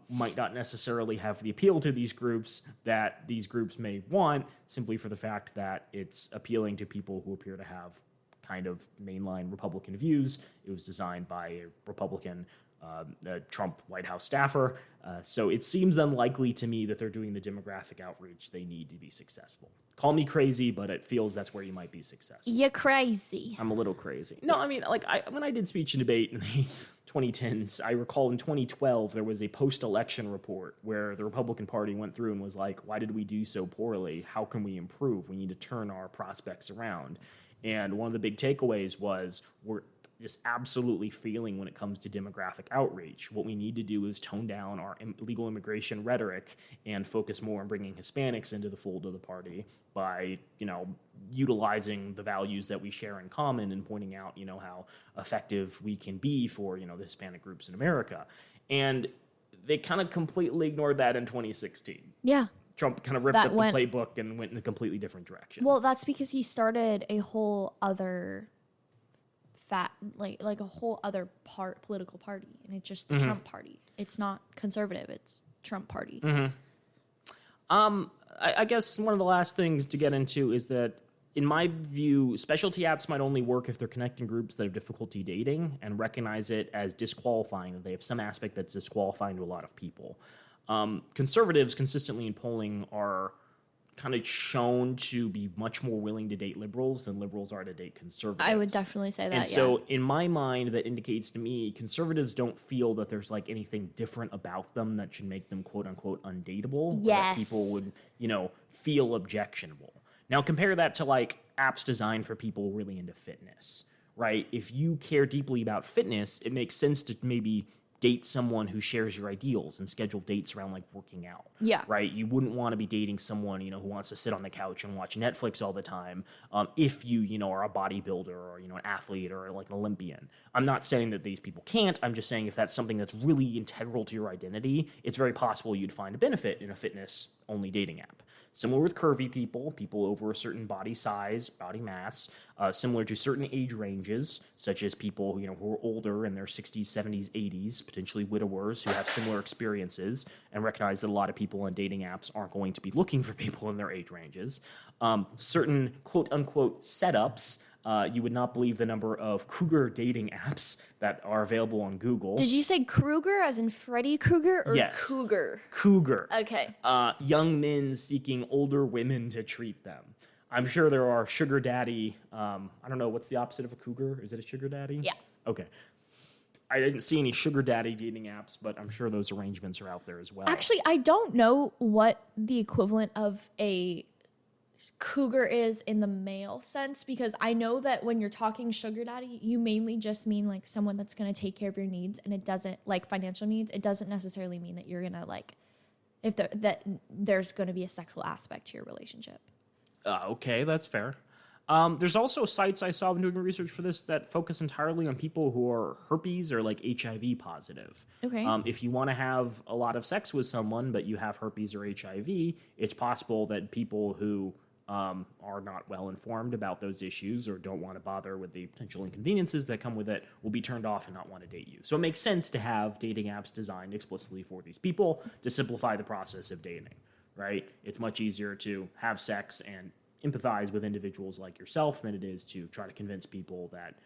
might not necessarily have the appeal to these groups that these groups may want, simply for the fact that it's appealing to people who appear to have kind of mainline Republican views. It was designed by a Republican Trump White House staffer. So it seems unlikely to me that they're doing the demographic outreach they need to be successful. Call me crazy, but it feels that's where you might be successful. You're crazy. I'm a little crazy. No, I mean, like, when I did speech and debate in the 2010s, I recall in 2012, there was a post-election report where the Republican Party went through and was like, why did we do so poorly? How can we improve? We need to turn our prospects around. And one of the big takeaways was we're just absolutely failing when it comes to demographic outreach. What we need to do is tone down our illegal immigration rhetoric and focus more on bringing Hispanics into the fold of the party by, you know, utilizing the values that we share in common and pointing out, you know, how effective we can be for, you know, the Hispanic groups in America. And they kind of completely ignored that in 2016. Yeah. Trump kind of ripped up the playbook and went in a completely different direction. Well, that's because he started a whole other like a whole other political party, and it's just the Trump party. It's not conservative, it's Trump party. I guess one of the last things to get into is that, in my view, specialty apps might only work if they're connecting groups that have difficulty dating and recognize it as disqualifying, that they have some aspect that's disqualifying to a lot of people. Conservatives consistently in polling are kind of shown to be much more willing to date liberals than liberals are to date conservatives. I would definitely say that, And so in my mind, that indicates to me conservatives don't feel that there's like anything different about them that should make them quote unquote undateable. Yes. That people would, you know, feel objectionable. Now compare that to like apps designed for people really into fitness, right? If you care deeply about fitness, it makes sense to maybe date someone who shares your ideals and schedule dates around like working out. Yeah. Right? You wouldn't want to be dating someone, you know, who wants to sit on the couch and watch Netflix all the time if you know, are a bodybuilder or, you know, an athlete or like an Olympian. I'm not saying that these people can't. I'm just saying if that's something that's really integral to your identity, it's very possible you'd find a benefit in a fitness-only dating app. Similar with curvy people, people over a certain body size, body mass, similar to certain age ranges, such as people, you know, who are older in their 60s, 70s, 80s, potentially widowers who have similar experiences, and recognize that a lot of people on dating apps aren't going to be looking for people in their age ranges. Certain quote-unquote setups. You would not believe the number of cougar dating apps that are available on Google. Did you say Krueger as in Freddy Krueger or Yes. Cougar? Cougar. Okay. Young men seeking older women to treat them. I'm sure there are sugar daddy. I don't know, what's the opposite of a cougar? Is it a sugar daddy? Yeah. Okay. I didn't see any sugar daddy dating apps, but I'm sure those arrangements are out there as well. Actually, I don't know what the equivalent of a cougar is in the male sense, because I know that when you're talking sugar daddy, you mainly just mean like someone that's going to take care of your needs, and it doesn't, like financial needs, it doesn't necessarily mean that you're going to like, that there's going to be a sexual aspect to your relationship. Okay, that's fair. There's also sites I saw when doing research for this that focus entirely on people who are herpes or like HIV positive. Okay. If you want to have a lot of sex with someone, but you have herpes or HIV, it's possible that people who are not well informed about those issues or don't want to bother with the potential inconveniences that come with it will be turned off and not want to date you. So it makes sense to have dating apps designed explicitly for these people to simplify the process of dating, right? It's much easier to have sex and empathize with individuals like yourself than it is to try to convince people that,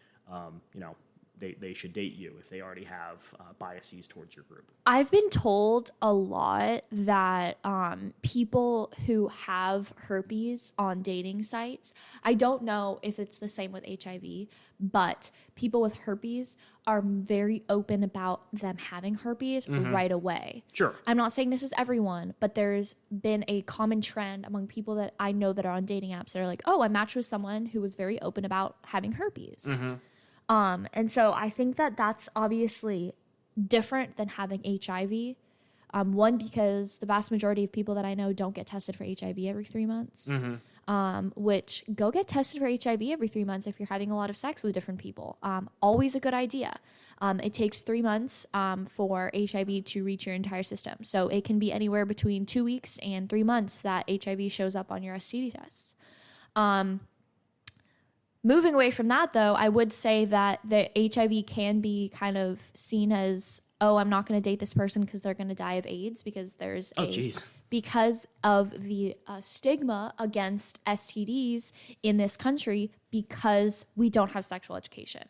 they should date you if they already have biases towards your group. I've been told a lot that people who have herpes on dating sites, I don't know if it's the same with HIV, but people with herpes are very open about them having herpes right away. Sure. I'm not saying this is everyone, but there's been a common trend among people that I know that are on dating apps that are like, oh, I matched with someone who was very open about having herpes. And so I think that that's obviously different than having HIV. One, because the vast majority of people that I know don't get tested for HIV every 3 months, which go get tested for HIV every 3 months if you're having a lot of sex with different people. Always a good idea. It takes 3 months for HIV to reach your entire system. So it can be anywhere between 2 weeks and 3 months that HIV shows up on your STD tests. Moving away from that, though, I would say that the HIV can be kind of seen as, oh, I'm not going to date this person because they're going to die of AIDS because there's because of the stigma against STDs in this country because we don't have sexual education.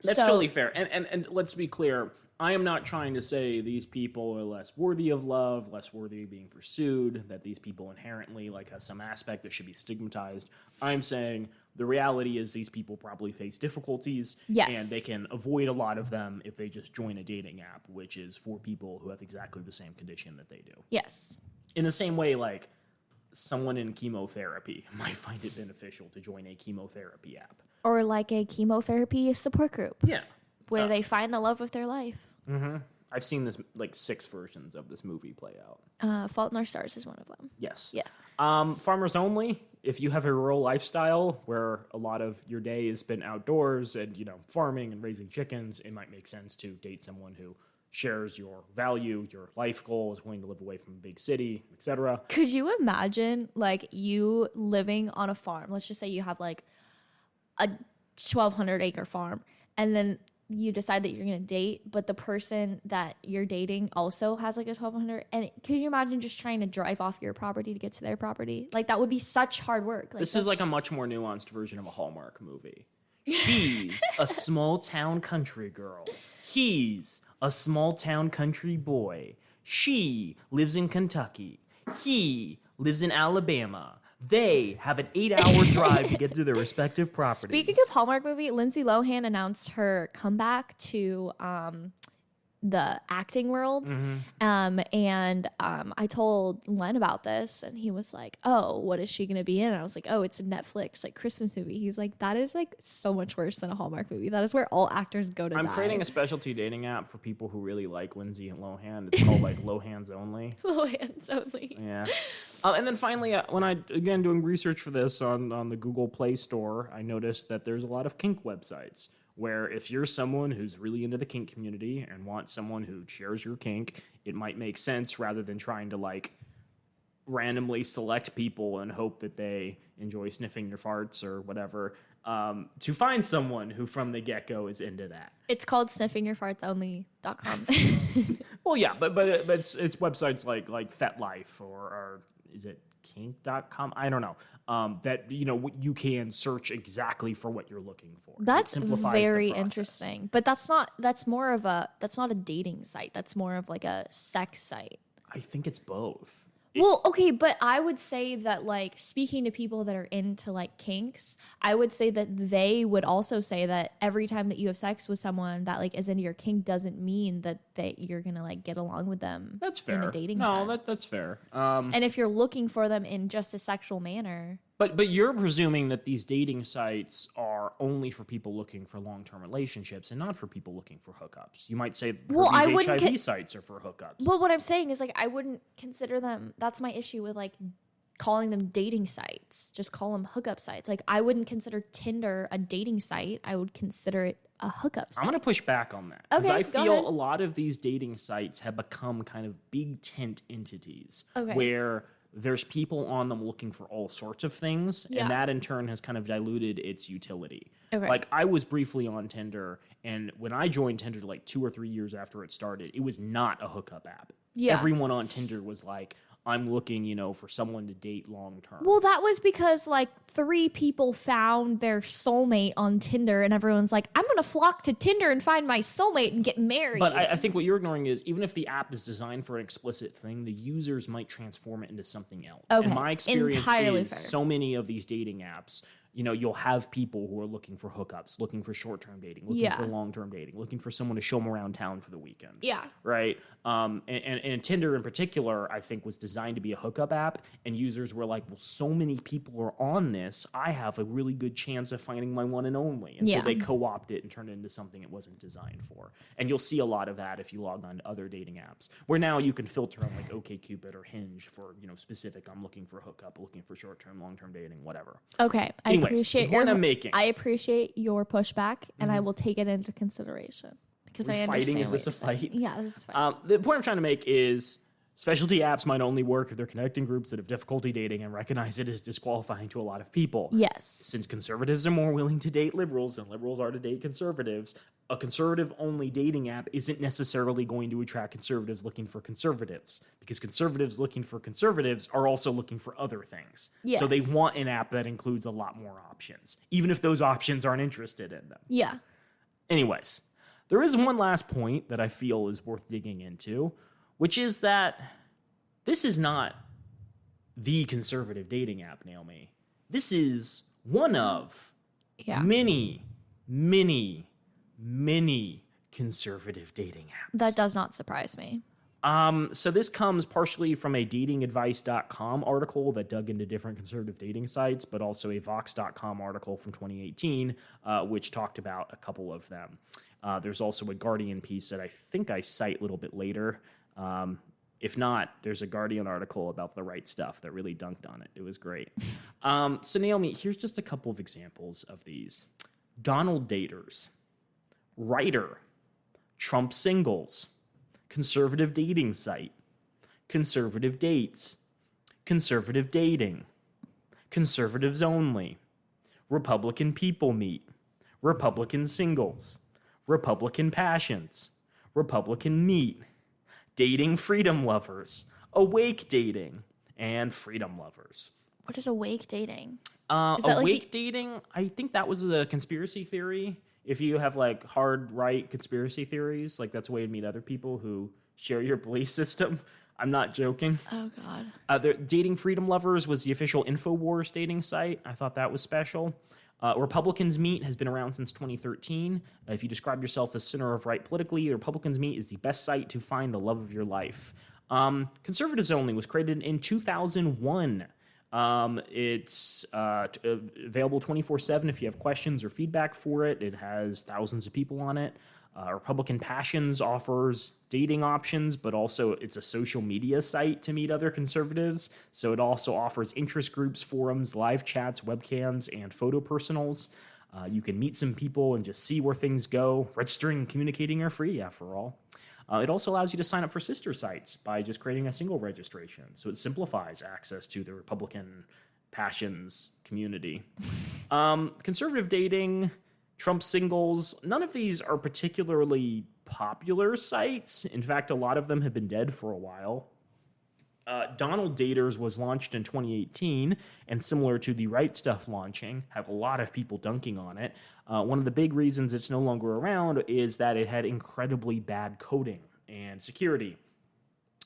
That's totally fair. And let's be clear. I am not trying to say these people are less worthy of love, less worthy of being pursued, that these people inherently have some aspect that should be stigmatized. I'm saying the reality is these people probably face difficulties, and they can avoid a lot of them if they just join a dating app, which is for people who have exactly the same condition that they do. Yes. In the same way, someone in chemotherapy might find it beneficial to join a chemotherapy app. Or like a chemotherapy support group. Yeah. Where they find the love of their life. I've seen this 6 versions of this movie play out. Fault in Our Stars is one of them. Yes. Yeah. Farmers only. If you have a rural lifestyle where a lot of your day is spent outdoors and farming and raising chickens, it might make sense to date someone who shares your value, your life goal, is willing to live away from a big city, etc. Could you imagine you living on a farm? Let's just say you have a 1,200 acre farm, and then you decide that you're going to date, but the person that you're dating also has a 1,200. And could you imagine just trying to drive off your property to get to their property? That would be such hard work. This is a much more nuanced version of a Hallmark movie. She's a small town country girl. He's a small town country boy. She lives in Kentucky. He lives in Alabama. They have an 8-hour drive to get to their respective properties. Speaking of Hallmark movie, Lindsay Lohan announced her comeback to the acting world. And I told Len about this, and he was like, oh, what is she going to be in? And I was like, oh, it's a Netflix Christmas movie. He's like, that is so much worse than a Hallmark movie. That is where all actors go to die. I'm creating a specialty dating app for people who really like Lindsay and Lohan. It's called Lohan's Only. Lohan's Only. Yeah. And then finally, when I, again, doing research for this on the Google Play Store, I noticed that there's a lot of kink websites where if you're someone who's really into the kink community and want someone who shares your kink, it might make sense rather than trying to randomly select people and hope that they enjoy sniffing your farts or whatever, to find someone who from the get-go is into that. It's called sniffingyourfartsonly.com. Well, yeah, but it's websites like FetLife or is it kink.com? I don't know. That you can search exactly for what you're looking for. That's very interesting. But that's not a dating site. That's more of a sex site. I think it's both. Well, okay, but I would say that speaking to people that are into kinks, I would say that they would also say that every time that you have sex with someone that is into your kink doesn't mean that you're gonna get along with them. That's fair. In a dating sense. That's fair. And if you're looking for them in just a sexual manner. But you're presuming that these dating sites are only for people looking for long-term relationships and not for people looking for hookups. You might say these HIV sites are for hookups. Well, what I'm saying is I wouldn't consider them. That's my issue with calling them dating sites. Just call them hookup sites. Like, I wouldn't consider Tinder a dating site. I would consider it a hookup site. I'm going to push back on that. Because Okay, I go feel ahead. a lot of these dating sites have become kind of big tent entities Okay. where there's people on them looking for all sorts of things, Yeah. and that in turn has kind of diluted its utility. Okay. Like, I was briefly on Tinder, and when I joined Tinder like 2 or 3 years after it started, it was not a hookup app. Yeah. Everyone on Tinder was like, I'm looking, for someone to date long term. Well, that was because like 3 people found their soulmate on Tinder, and everyone's like, I'm going to flock to Tinder and find my soulmate and get married. But I think what you're ignoring is, even if the app is designed for an explicit thing, the users might transform it into something else. Okay, And my experience entirely is fair. so many of these dating apps, you'll have people who are looking for hookups, looking for short-term dating, looking Yeah. for long-term dating, looking for someone to show them around town for the weekend. Yeah. Right? And Tinder in particular, I think, was designed to be a hookup app, and users were like, well, so many people are on this, I have a really good chance of finding my one and only. And Yeah. so they co-opt it and turn it into something it wasn't designed for. And you'll see a lot of that if you log on to other dating apps, where now you can filter on like OkCupid or Hinge for, specific, I'm looking for a hookup, looking for short-term, long-term dating, whatever. Okay, I Anyways, appreciate the point your I'm making. I appreciate your pushback, and I will take it into consideration because I We're understand. fighting? Is what this a you're saying. fight? Yeah, this is fine. The point I'm trying to make is specialty apps might only work if they're connecting groups that have difficulty dating and recognize it as disqualifying to a lot of people. Yes. Since conservatives are more willing to date liberals than liberals are to date conservatives, a conservative-only dating app isn't necessarily going to attract conservatives looking for conservatives, because conservatives looking for conservatives are also looking for other things. So they Yes. want an app that includes a lot more options, even if those options aren't interested in them. Yeah. Anyways, there is one last point that I feel is worth digging into, which is that this is not the conservative dating app, Naomi. This is one of Yeah. many, many, many conservative dating apps. That does not surprise me. So this comes partially from a datingadvice.com article that dug into different conservative dating sites, but also a vox.com article from 2018, which talked about a couple of them. There's also a Guardian piece that I think I cite a little bit later. If not, there's a Guardian article about the right stuff that really dunked on it. It was great. So Naomi, here's just a couple of examples of these. Donald Daters, Writer, Trump Singles, Conservative Dating Site, Conservative Dates, Conservative Dating, Conservatives Only, Republican People Meet, Republican Singles, Republican Passions, Republican Meet, Dating Freedom Lovers, Awake Dating, and Freedom Lovers. What is awake dating? Is that Awake like dating, I think that was a conspiracy theory. If you have like hard right conspiracy theories, like that's a way to meet other people who share your belief system. I'm not joking. Oh God. Dating Freedom Lovers was the official InfoWars dating site. I thought that was special. Republicans Meet has been around since 2013. If you describe yourself as center of right politically, Republicans Meet is the best site to find the love of your life. Conservatives Only was created in 2001. It's available 24/7 if you have questions or feedback for it. It has thousands of people on it. Republican Passions offers dating options, but also it's a social media site to meet other conservatives. So it also offers interest groups, forums, live chats, webcams, and photo personals. You can meet some people and just see where things go. Registering and communicating are free, after all. It also allows you to sign up for sister sites by just creating a single registration. So it simplifies access to the Republican Passions community. Conservative dating, Trump Singles, none of these are particularly popular sites. In fact, a lot of them have been dead for a while. Donald Daters was launched in 2018, and similar to the Right Stuff launching, have a lot of people dunking on it. One of the big reasons it's no longer around is that it had incredibly bad coding and security.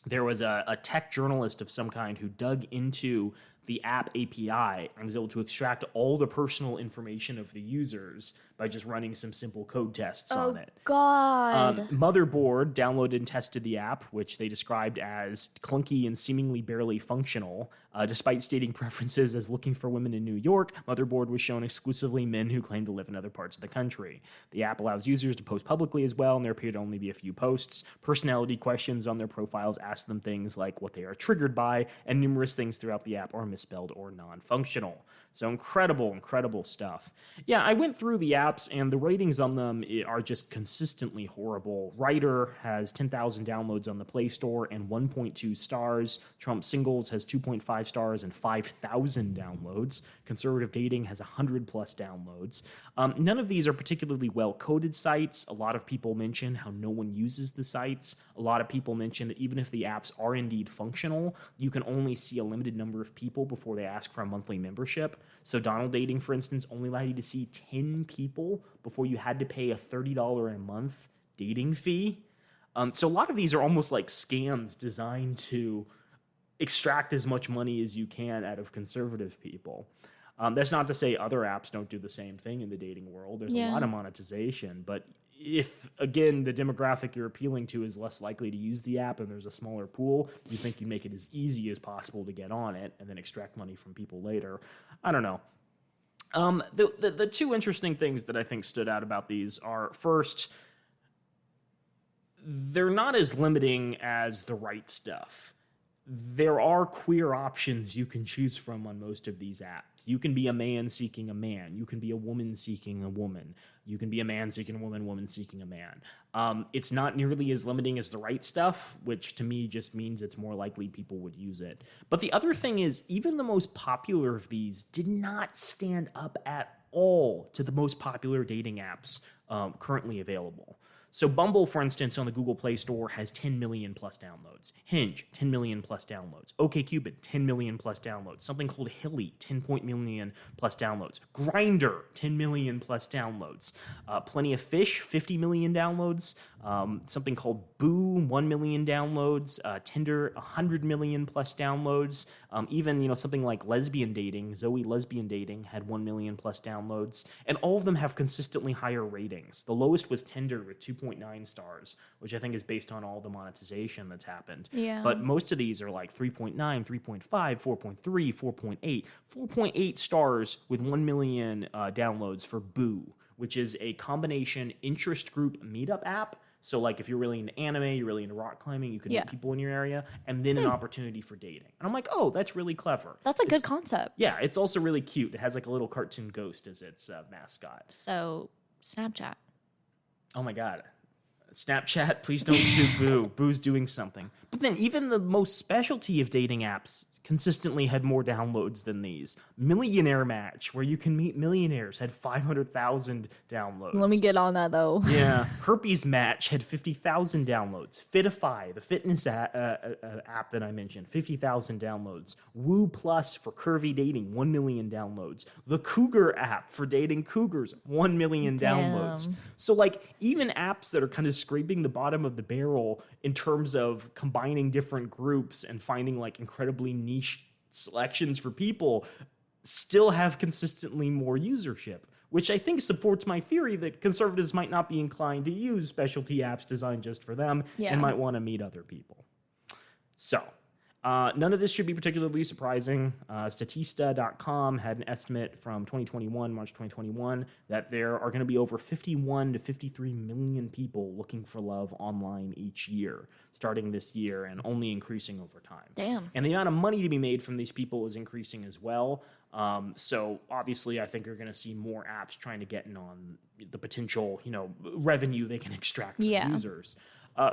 There was a tech journalist of some kind who dug into the app API and was able to extract all the personal information of the users by just running some simple code tests on it. God. Motherboard downloaded and tested the app, which they described as clunky and seemingly barely functional. Despite stating preferences as looking for women in New York, Motherboard was shown exclusively men who claim to live in other parts of the country. The app allows users to post publicly as well, and there appear to only be a few posts. Personality questions on their profiles ask them things like what they are triggered by, and numerous things throughout the app are misspelled, or non-functional. So incredible stuff. Yeah, I went through the apps, and the ratings on them are just consistently horrible. Writer has 10,000 downloads on the Play Store and 1.2 stars. Trump Singles has 2.5 stars and 5,000 downloads. Conservative Dating has 100 plus downloads. None of these are particularly well-coded sites. A lot of people mention how no one uses the sites. A lot of people mention that even if the apps are indeed functional, you can only see a limited number of people before they ask for a monthly membership. So Donald Dating, for instance, only allowed you to see 10 people before you had to pay a $30 a month dating fee. So a lot of these are almost like scams designed to extract as much money as you can out of conservative people. That's not to say other apps don't do the same thing in the dating world. There's a lot of monetization, but if, again, the demographic you're appealing to is less likely to use the app and there's a smaller pool, you think you make it as easy as possible to get on it and then extract money from people later. I don't know. The two interesting things that I think stood out about these are, first, they're not as limiting as the right stuff. There are queer options you can choose from on most of these apps. You can be a man seeking a man. You can be a woman seeking a woman. You can be a man seeking a woman, woman seeking a man. It's not nearly as limiting as the right stuff, which to me just means it's more likely people would use it. But the other thing is, even the most popular of these did not stand up at all to the most popular dating apps currently available. So Bumble, for instance, on the Google Play Store has 10 million plus downloads. Hinge, 10 million plus downloads. OkCupid, 10 million plus downloads. Something called Hilly, 10 million plus downloads. Grindr, 10 million plus downloads. Plenty of Fish, 50 million downloads. Something called Boo, 1 million downloads. Tinder, 100 million plus downloads. Even, something like Lesbian Dating, Zoe Lesbian Dating had 1 million plus downloads. And all of them have consistently higher ratings. The lowest was Tinder with 2.9 stars, which I think is based on all the monetization that's happened. Yeah. But most of these are like 3.9, 3.5, 4.3, 4.8. 4.8 stars with 1 million downloads for Boo, which is a combination interest group meetup app. So like if you're really into anime, you're really into rock climbing, you can meet people in your area, and then an opportunity for dating. And I'm like, oh, that's really clever. That's a good concept. Yeah, it's also really cute. It has like a little cartoon ghost as its mascot. So Snapchat. Oh my God. Snapchat, please don't sue Boo. Boo's doing something. But then even the most specialty of dating apps consistently had more downloads than these. Millionaire Match, where you can meet millionaires, had 500,000 downloads. Let me get on that, though. Yeah. Herpes Match had 50,000 downloads. Fitify, the fitness app that I mentioned, 50,000 downloads. Woo Plus for curvy dating, 1 million downloads. The Cougar app for dating cougars, 1 million downloads. So like even apps that are kind of scraping the bottom of the barrel in terms of combining different groups and finding like incredibly niche selections for people still have consistently more usership, which I think supports my theory that conservatives might not be inclined to use specialty apps designed just for them and might want to meet other people. So none of this should be particularly surprising. Statista.com had an estimate from March 2021, that there are going to be over 51 to 53 million people looking for love online each year, starting this year and only increasing over time. Damn. And the amount of money to be made from these people is increasing as well. So obviously I think you're going to see more apps trying to get in on the potential, revenue they can extract from users.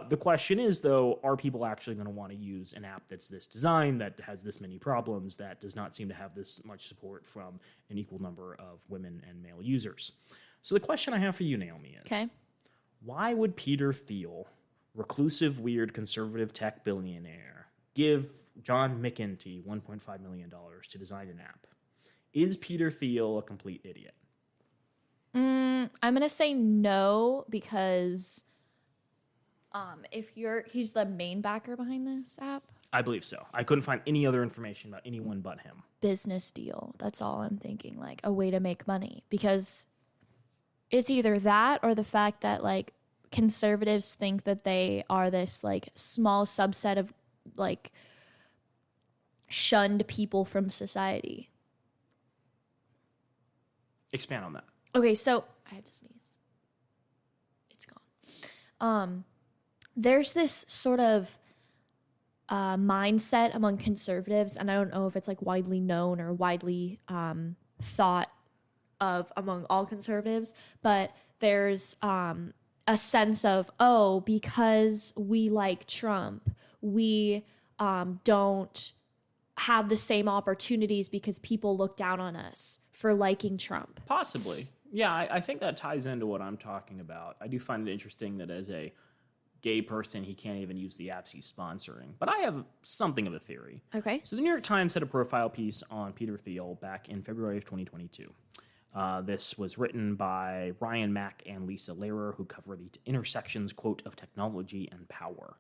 The question is, though, are people actually going to want to use an app that's this designed, that has this many problems, that does not seem to have this much support from an equal number of women and male users? So the question I have for you, Naomi, is why would Peter Thiel, reclusive, weird, conservative tech billionaire, give John McEntee $1.5 million to design an app? Is Peter Thiel a complete idiot? I'm going to say no, because he's the main backer behind this app. I believe so. I couldn't find any other information about anyone but him. Business deal. That's all I'm thinking. Like a way to make money, because it's either that or the fact that like conservatives think that they are this like small subset of like shunned people from society. Expand on that. Okay, so I had to sneeze. It's gone. There's this sort of mindset among conservatives, and I don't know if it's like widely known or widely thought of among all conservatives, but there's a sense of, oh, because we like Trump, we don't have the same opportunities because people look down on us for liking Trump. Possibly. Yeah, I think that ties into what I'm talking about. I do find it interesting that as a gay person, he can't even use the apps he's sponsoring. But I have something of a theory. Okay. So the New York Times had a profile piece on Peter Thiel back in February of 2022. This was written by Ryan Mack and Lisa Lehrer, who cover the intersections, quote, of technology and power.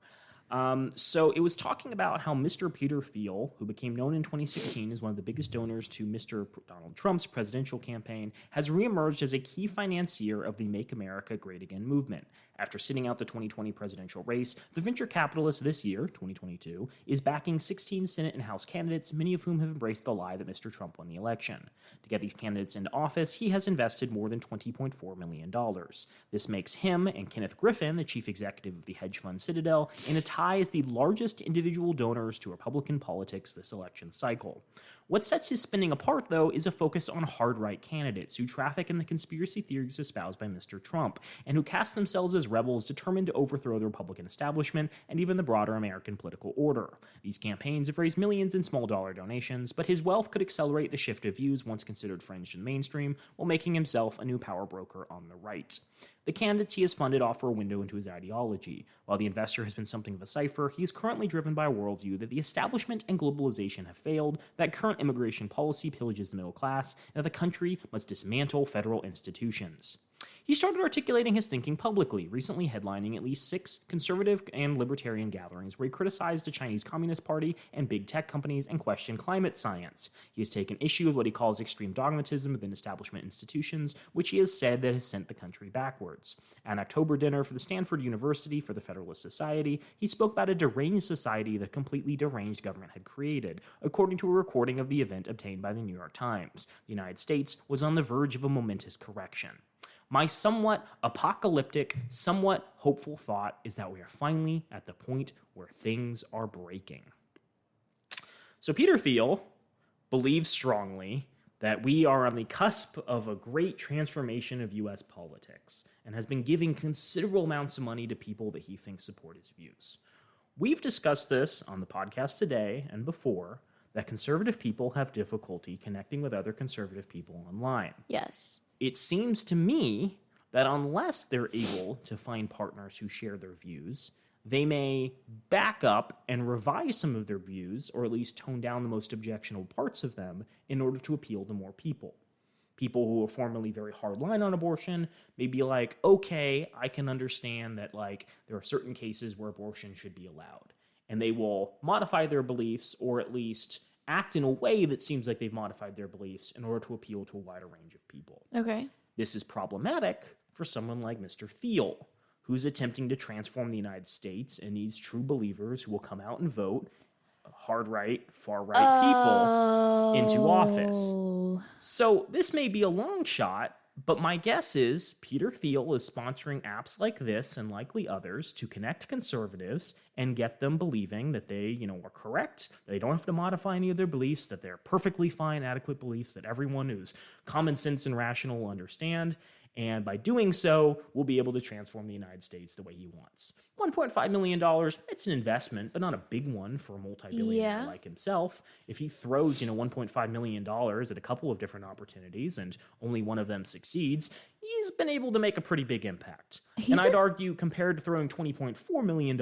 So it was talking about how Mr. Peter Thiel, who became known in 2016 as one of the biggest donors to Mr. Donald Trump's presidential campaign, has reemerged as a key financier of the Make America Great Again movement. After sitting out the 2020 presidential race, the venture capitalist this year, 2022, is backing 16 Senate and House candidates, many of whom have embraced the lie that Mr. Trump won the election. To get these candidates into office, he has invested more than $20.4 million. This makes him and Kenneth Griffin, the chief executive of the hedge fund Citadel, in a tie as the largest individual donors to Republican politics this election cycle. What sets his spending apart, though, is a focus on hard-right candidates who traffic in the conspiracy theories espoused by Mr. Trump, and who cast themselves as rebels determined to overthrow the Republican establishment and even the broader American political order. These campaigns have raised millions in small-dollar donations, but his wealth could accelerate the shift of views once considered fringe and mainstream, while making himself a new power broker on the right. The candidates he has funded offer a window into his ideology. While the investor has been something of a cipher, he is currently driven by a worldview that the establishment and globalization have failed, that current immigration policy pillages the middle class, and that the country must dismantle federal institutions. He started articulating his thinking publicly, recently headlining at least 6 conservative and libertarian gatherings where he criticized the Chinese Communist Party and big tech companies and questioned climate science. He has taken issue with what he calls extreme dogmatism within establishment institutions, which he has said that has sent the country backwards. At an October dinner for the Stanford University for the Federalist Society, he spoke about a deranged society that completely deranged government had created, according to a recording of the event obtained by the New York Times. The United States was on the verge of a momentous correction. My somewhat apocalyptic, somewhat hopeful thought is that we are finally at the point where things are breaking. So Peter Thiel believes strongly that we are on the cusp of a great transformation of U.S. politics and has been giving considerable amounts of money to people that he thinks support his views. We've discussed this on the podcast today and before, that conservative people have difficulty connecting with other conservative people online. Yes. It seems to me that unless they're able to find partners who share their views, they may back up and revise some of their views, or at least tone down the most objectionable parts of them in order to appeal to more people. People who are formerly very hardline on abortion may be like, okay, I can understand that there are certain cases where abortion should be allowed. And they will modify their beliefs, or at least act in a way that seems like they've modified their beliefs in order to appeal to a wider range of people. Okay. This is problematic for someone like Mr. Thiel, who's attempting to transform the United States and needs true believers who will come out and vote hard right, far right people into office. So this may be a long shot, but my guess is Peter Thiel is sponsoring apps like this and likely others to connect conservatives and get them believing that they, are correct, they don't have to modify any of their beliefs, that they're perfectly fine, adequate beliefs that everyone who's common sense and rational will understand. And by doing so, we'll be able to transform the United States the way he wants. $1.5 million, it's an investment, but not a big one for a multi-billionaire like himself. If he throws, $1.5 million at a couple of different opportunities and only one of them succeeds, he's been able to make a pretty big impact. And I'd argue, compared to throwing $20.4 million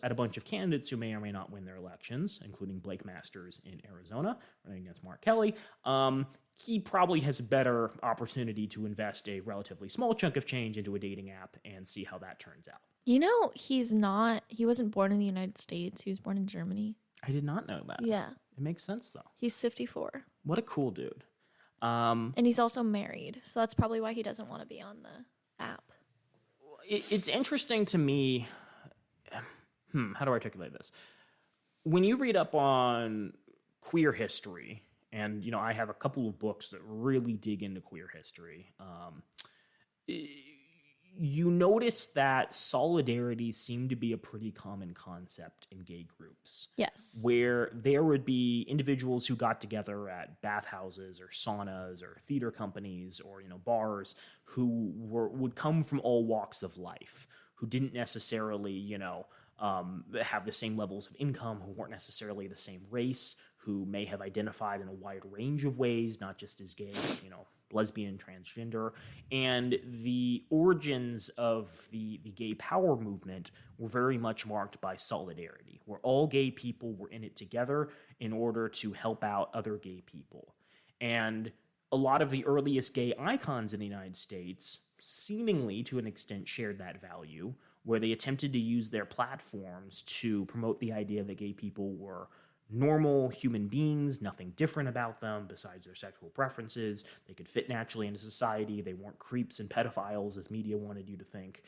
at a bunch of candidates who may or may not win their elections, including Blake Masters in Arizona, running against Mark Kelly, he probably has a better opportunity to invest a relatively small chunk of change into a dating app and see how that turns out. He wasn't born in the United States. He was born in Germany. I did not know that. Yeah. It makes sense, though. He's 54. What a cool dude. And he's also married, so that's probably why he doesn't want to be on the app. It's interesting to me. How do I articulate this? When you read up on queer history, and, I have a couple of books that really dig into queer history. you notice that solidarity seemed to be a pretty common concept in gay groups. Yes. Where there would be individuals who got together at bathhouses or saunas or theater companies or, bars who would come from all walks of life, who didn't necessarily, have the same levels of income, who weren't necessarily the same race, who may have identified in a wide range of ways, not just as gay, lesbian, transgender. And the origins of the gay power movement were very much marked by solidarity, where all gay people were in it together in order to help out other gay people. And a lot of the earliest gay icons in the United States seemingly to an extent shared that value, where they attempted to use their platforms to promote the idea that gay people were normal human beings, nothing different about them besides their sexual preferences. They could fit naturally into society. They weren't creeps and pedophiles, as media wanted you to think.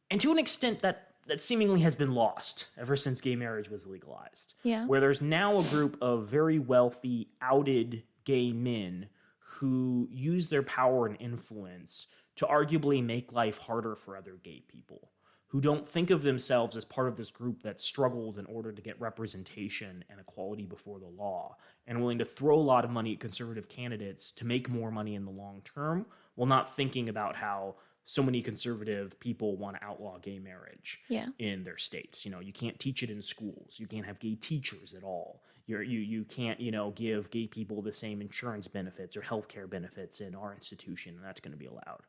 And to an extent, that seemingly has been lost ever since gay marriage was legalized. Yeah. Where there's now a group of very wealthy, outed gay men who use their power and influence to arguably make life harder for other gay people, who don't think of themselves as part of this group that struggles in order to get representation and equality before the law, and willing to throw a lot of money at conservative candidates to make more money in the long term, while not thinking about how so many conservative people want to outlaw gay marriage in their states. You can't teach it in schools. You can't have gay teachers at all. You can't, give gay people the same insurance benefits or healthcare benefits in our institution, and that's going to be allowed.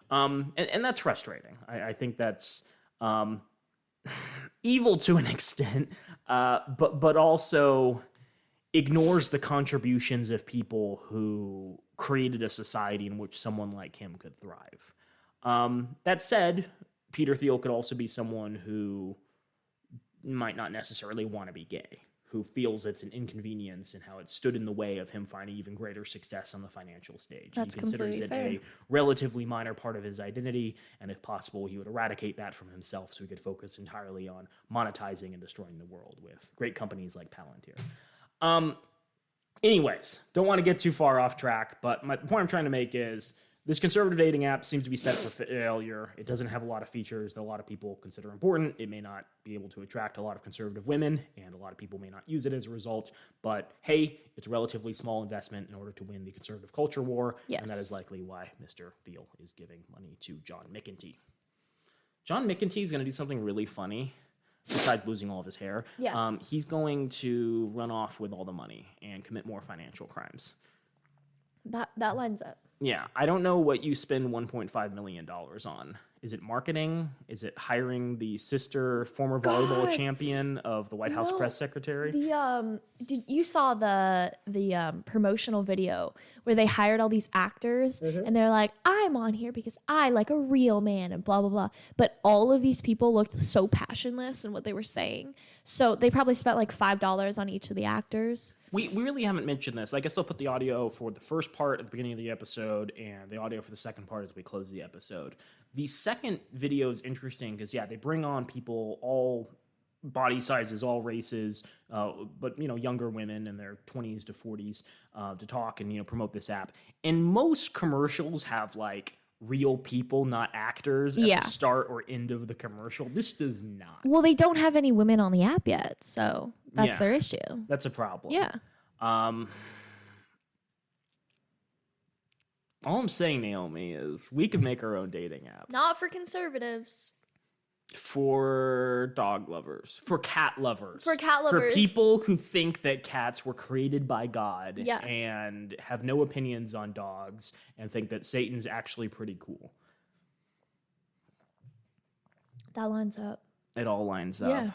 And that's frustrating. I think that's evil to an extent, but also ignores the contributions of people who created a society in which someone like him could thrive. That said, Peter Thiel could also be someone who might not necessarily want to be gay, who feels it's an inconvenience and how it stood in the way of him finding even greater success on the financial stage. That's he considers it fair. a relatively minor part of his identity, and if possible, he would eradicate that from himself so he could focus entirely on monetizing and destroying the world with great companies like Palantir. Anyways, don't want to get too far off track, but the point I'm trying to make is this conservative dating app seems to be set for failure. It doesn't have a lot of features that a lot of people consider important. It may not be able to attract a lot of conservative women, and a lot of people may not use it as a result. But hey, it's a relatively small investment in order to win the conservative culture war, and that is likely why Mr. Thiel is giving money to John McEntee. John McEntee is going to do something really funny. Besides losing all of his hair, he's going to run off with all the money and commit more financial crimes. That lines up. Yeah, I don't know what you spend $1.5 million on. Is it marketing? Is it hiring the former volleyball champion of the White House press secretary? Did you saw the promotional video where they hired all these actors and they're like, I'm on here because I like a real man and blah, blah, blah. But all of these people looked so passionless in what they were saying. So they probably spent like $5 on each of the actors. We really haven't mentioned this. I guess I'll put the audio for the first part at the beginning of the episode and the audio for the second part as we close the episode. The second video is interesting because, they bring on people, all body sizes, all races, but, younger women in their 20s to 40s to talk and, promote this app. And most commercials have, like, real people, not actors, at the start or end of the commercial. This does not. Well, they don't have any women on the app yet, so that's their issue. That's a problem. Yeah. All I'm saying, Naomi, is we could make our own dating app. Not for conservatives. For dog lovers. For cat lovers. For cat lovers. For people who think that cats were created by God Yeah. and have no opinions on dogs and think that Satan's actually pretty cool. That lines up. It all lines up. Yeah.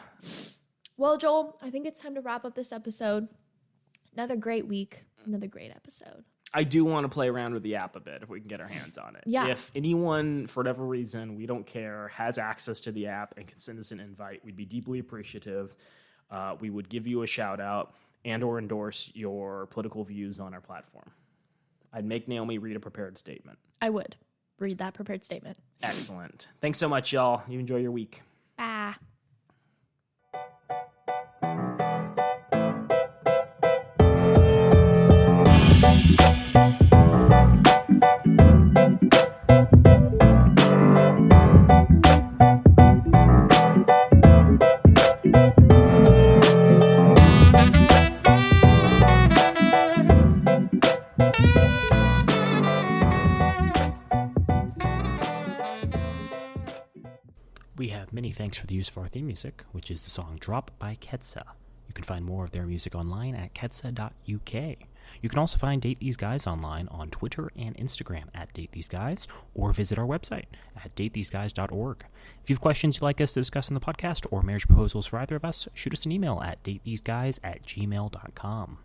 Well, Joel, I think it's time to wrap up this episode. Another great week. Another great episode. I do want to play around with the app a bit if we can get our hands on it. Yeah. If anyone, for whatever reason, we don't care, has access to the app and can send us an invite, we'd be deeply appreciative. We would give you a shout out and or endorse your political views on our platform. I'd make Naomi read a prepared statement. I would read that prepared statement. Excellent. Thanks so much, y'all. You enjoy your week. Bye. Many thanks for the use of our theme music, which is the song Drop by Ketsa. You can find more of their music online at ketsa.uk. You can also find Date These Guys online on Twitter and Instagram at Date These Guys, or visit our website at datetheseguys.org. If you have questions you'd like us to discuss on the podcast or marriage proposals for either of us, shoot us an email at datetheseguys@gmail.com.